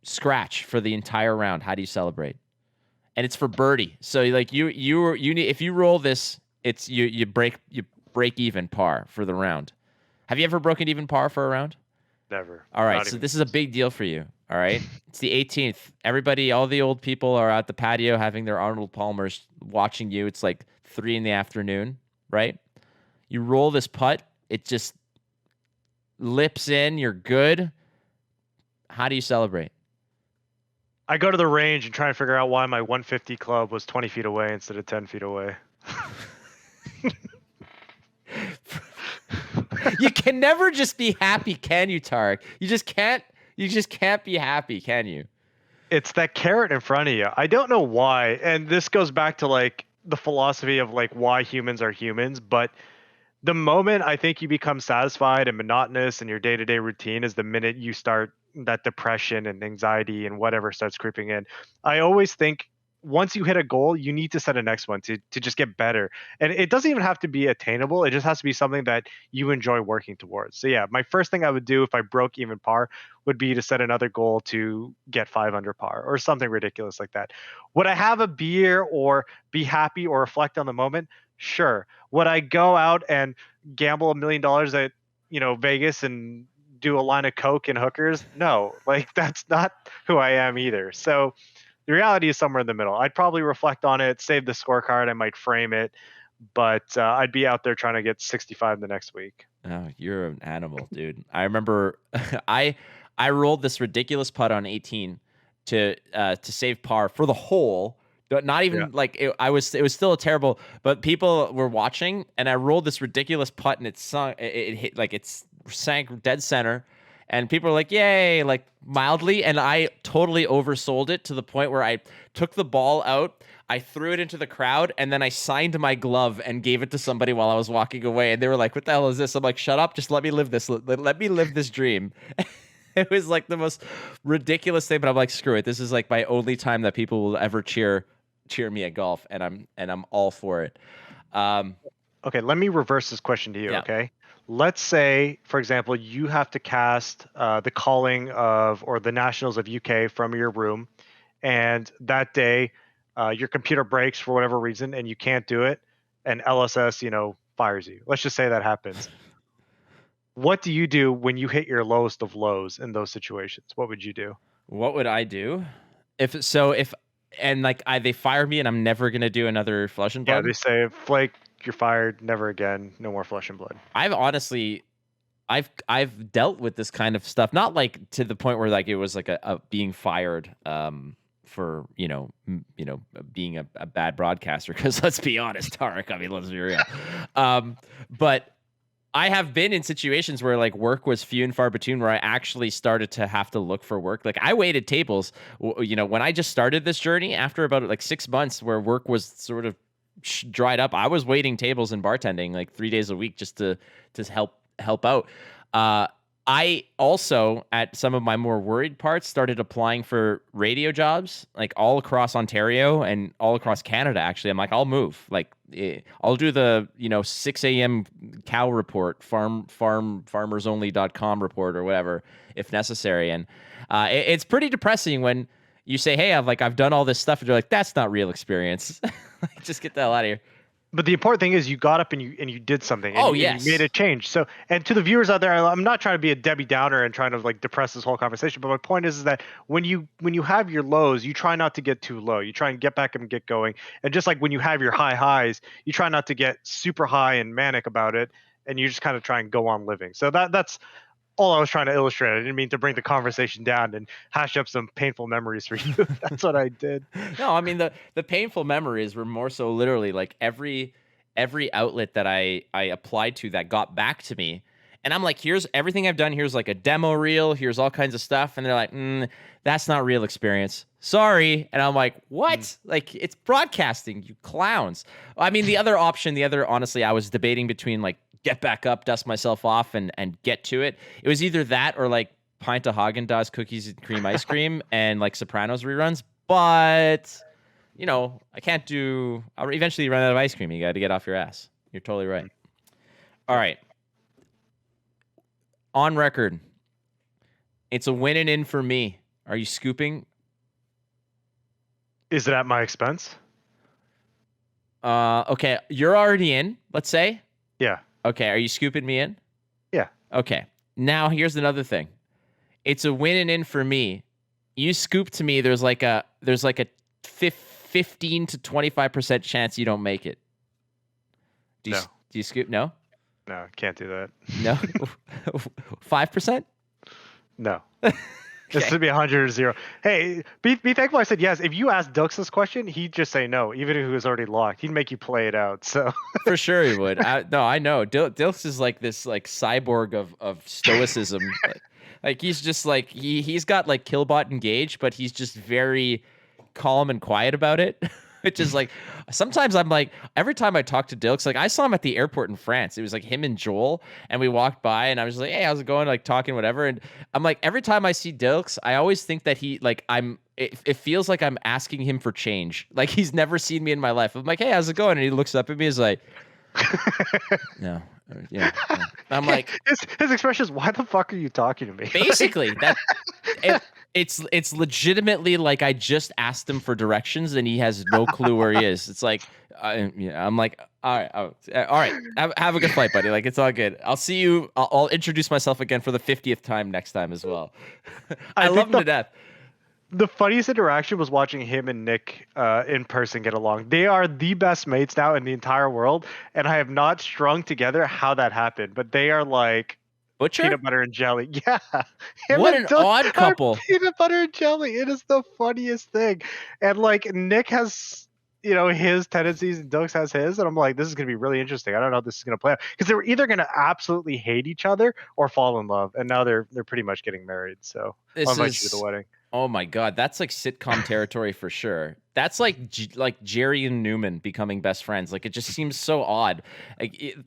scratch for the entire round. How do you celebrate? And it's for birdie. So like you need, if you roll this, it's you break even par for the round. Have you ever broken even par for a round? Never. All right, so this is a big deal for you. All right, it's the 18th. Everybody, all the old people are at the patio having their Arnold Palmers, watching you. It's like 3 p.m, right? You roll this putt, it just lips in. You're good. How do you celebrate? I go to the range and try and figure out why my 150 club was 20 feet away instead of 10 feet away. You can never just be happy, can you, Tariq? You just can't be happy, can you? It's that carrot in front of you. I don't know why. And this goes back to like the philosophy of like why humans are humans, but the moment I think you become satisfied and monotonous in your day-to-day routine is the minute you start that depression and anxiety and whatever starts creeping in. I always think once you hit a goal, you need to set a next one to just get better. And it doesn't even have to be attainable. It just has to be something that you enjoy working towards. So yeah, my first thing I would do if I broke even par would be to set another goal to get 5 under par or something ridiculous like that. Would I have a beer or be happy or reflect on the moment? Sure. Would I go out and gamble $1 million at, Vegas and do a line of coke and hookers? No, like that's not who I am either. So the reality is somewhere in the middle. I'd probably reflect on it, save the scorecard. I might frame it, but I'd be out there trying to get 65 the next week. Oh, you're an animal, dude. I remember I rolled this ridiculous putt on 18 to save par for the hole Not Yeah. even like it was still a terrible, but people were watching and I rolled this ridiculous putt and it hit like it's sank dead center and people were like, "Yay," like mildly, and I totally oversold it to the point where I took the ball out, I threw it into the crowd and then I signed my glove and gave it to somebody while I was walking away and they were like, "What the hell is this?" I'm like, "Shut up, just let me live this. Let me live this dream." It was like the most ridiculous thing, but I'm like, screw it. This is like my only time that people will ever cheer me at golf, and I'm all for it. Um, Okay, let me reverse this question to you, yeah. okay? Let's say, for example, you have to cast the calling of or the nationals of UK from your room, and that day your computer breaks for whatever reason and you can't do it, and LSS, fires you. Let's just say that happens. What do you do when you hit your lowest of lows in those situations? What would you do? What would I do if and like they fire me and I'm never gonna do another Flesh and Yeah, Blood? they say, Flake, you're fired, never again, no more flesh and blood. I've honestly I've dealt with this kind of stuff, not like to the point where like it was like a being fired for being a bad broadcaster, because let's be honest, Tariq, I mean, let's be real. But I have been in situations where like work was few and far between, where I actually started to have to look for work. Like I waited tables, when I just started this journey after about like 6 months where work was sort of dried up. I was waiting tables and bartending like 3 days a week just to help out. Uh, I also, at some of my more worried parts, started applying for radio jobs like all across Ontario and all across Canada. Actually, I'm like, I'll move. Like, I'll do the 6 a.m. cow report, farmersonly.com report or whatever if necessary. And it's pretty depressing when you say, "Hey, I've done all this stuff," and you're like, "That's not real experience." Like, just get the hell out of here. But the important thing is you got up and you did something and, Oh and you made yes, a change. So, and to the viewers out there, I'm not trying to be a Debbie Downer and trying to like depress this whole conversation, but my point is that when you have your lows, you try not to get too low. You try and get back and get going. And just like when you have your high highs, you try not to get super high and manic about it, and you just kind of try and go on living. So that's all I was trying to illustrate. I didn't mean to bring the conversation down and hash up some painful memories for you. That's what I did. no, I mean the painful memories were more so literally like every outlet that I applied to that got back to me. And I'm like, here's everything I've done. Here's like a demo reel. Here's all kinds of stuff. And they're like, that's not real experience. Sorry. And I'm like, what? Like, it's broadcasting, you clowns. I mean, honestly, I was debating between like get back up, dust myself off, and get to it. It was either that or like pint of Haagen-Dazs cookies and cream ice cream and like Sopranos reruns. But I can't do. I'll eventually run out of ice cream. You got to get off your ass. You're totally right. All right. On record, it's a win and in for me. Are you scooping? Is it at my expense? Okay. You're already in, let's say. Yeah. Okay. Are you scooping me in? Yeah. Okay. Now, here's another thing. It's a win and in for me. You scoop to me, there's like a 15 to 25% chance you don't make it. Do you scoop? No? No, can't do that. No? 5%? No. This would be 100 or 0. Hey, be thankful I said yes. If you asked Dux this question, he'd just say no, even if he was already locked. He'd make you play it out. So For sure he would. No, I know. Dilks is like this like cyborg of stoicism. Like he's just like he's got like Killbot engaged, but he's just very calm and quiet about it. Which is like sometimes I'm like every time I talk to Dilks, like I saw him at the airport in France. It was like him and Joel, and we walked by, and I was like, "Hey, how's it going?" Like talking, whatever. And I'm like, every time I see Dilks, I always think that it feels like I'm asking him for change. Like he's never seen me in my life. I'm like, "Hey, how's it going?" And he looks up at me, is like, "No, yeah." I'm like, his expression is, "Why the fuck are you talking to me?" Basically, it's legitimately like I just asked him for directions and he has no clue where he is. It's like, I'm like, all right, have a good flight, buddy. Like it's all good. I'll see you. I'll introduce myself again for the 50th time next time as well. I love him to death. The funniest interaction was watching him and Nick in person get along. They are the best mates now in the entire world, and I have not strung together how that happened. But they are like Butcher? Peanut butter and jelly. Yeah. Him What and an Doug odd are couple. peanut butter and jelly. It is the funniest thing. And like Nick has, his tendencies and Doug's has his. And I'm like, this is going to be really interesting. I don't know how this is going to play out. Because they were either going to absolutely hate each other or fall in love. And now they're pretty much getting married. So I'll invite you to the wedding. Oh my God, that's like sitcom territory for sure. That's like like Jerry and Newman becoming best friends. Like it just seems so odd.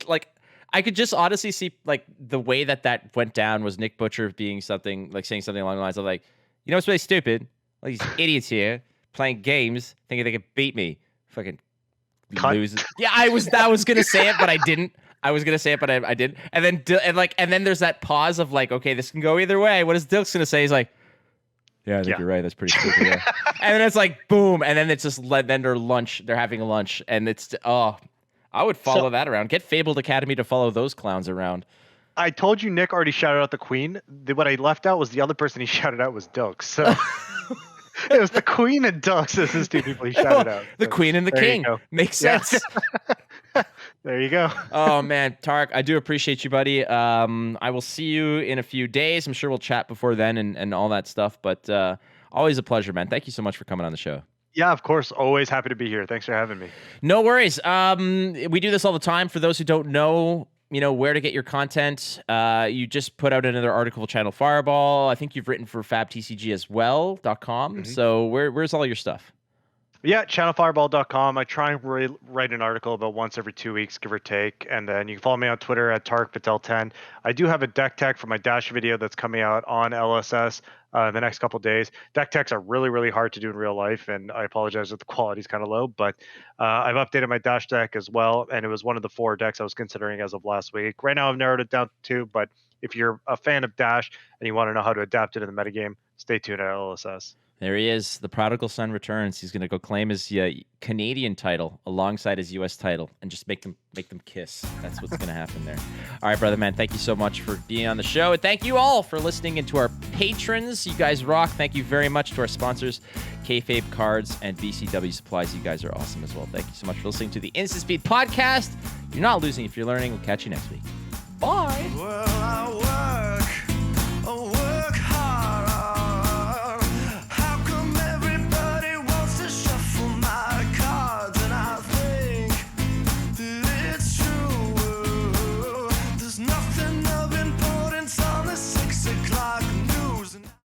Like I could just honestly see like the way that went down was Nick Butcher being something like saying something along the lines of like, it's really stupid. Like these idiots here playing games thinking they could beat me. Fucking losers. Yeah, I was gonna say it, but I didn't. I was gonna say it, but I didn't. And then there's that pause of like, okay, this can go either way. What is Dilk's gonna say? He's like, yeah, I think you're right. That's pretty stupid. Yeah. And then it's like, boom. And then it's just then they're having lunch. And it's, I would follow that around. Get Fabled Academy to follow those clowns around. I told you Nick already shouted out the Queen. What I left out was the other person he shouted out was Dilk. So it was the Queen and Dilk as his two people he shouted out. The Queen and the King. Makes sense. There you go. Oh, man. Tariq, I do appreciate you, buddy. I will see you in a few days. I'm sure we'll chat before then and all that stuff. But always a pleasure, man. Thank you so much for coming on the show. Yeah, of course. Always happy to be here. Thanks for having me. No worries. We do this all the time. For those who don't know, where to get your content, you just put out another article, Channel Fireball. I think you've written for FabTCG as well.com. Mm-hmm. So where's all your stuff? Yeah, channelfireball.com. I try and write an article about once every 2 weeks, give or take. And then you can follow me on Twitter at TariqPatel10. I do have a deck tech for my Dash video that's coming out on LSS the next couple of days. Deck techs are really, really hard to do in real life, and I apologize if the quality is kind of low. But I've updated my Dash deck as well, and it was one of the 4 decks I was considering as of last week. Right now, I've narrowed it down to 2, but if you're a fan of Dash and you want to know how to adapt it in the metagame, stay tuned at LSS. There he is. The prodigal son returns. He's going to go claim his Canadian title alongside his U.S. title and just make them kiss. That's what's going to happen there. All right, brother man. Thank you so much for being on the show. And thank you all for listening, and to our patrons. You guys rock. Thank you very much to our sponsors, KFAB Cards and BCW Supplies. You guys are awesome as well. Thank you so much for listening to the Instant Speed Podcast. You're not losing if you're learning. We'll catch you next week. Bye. Well,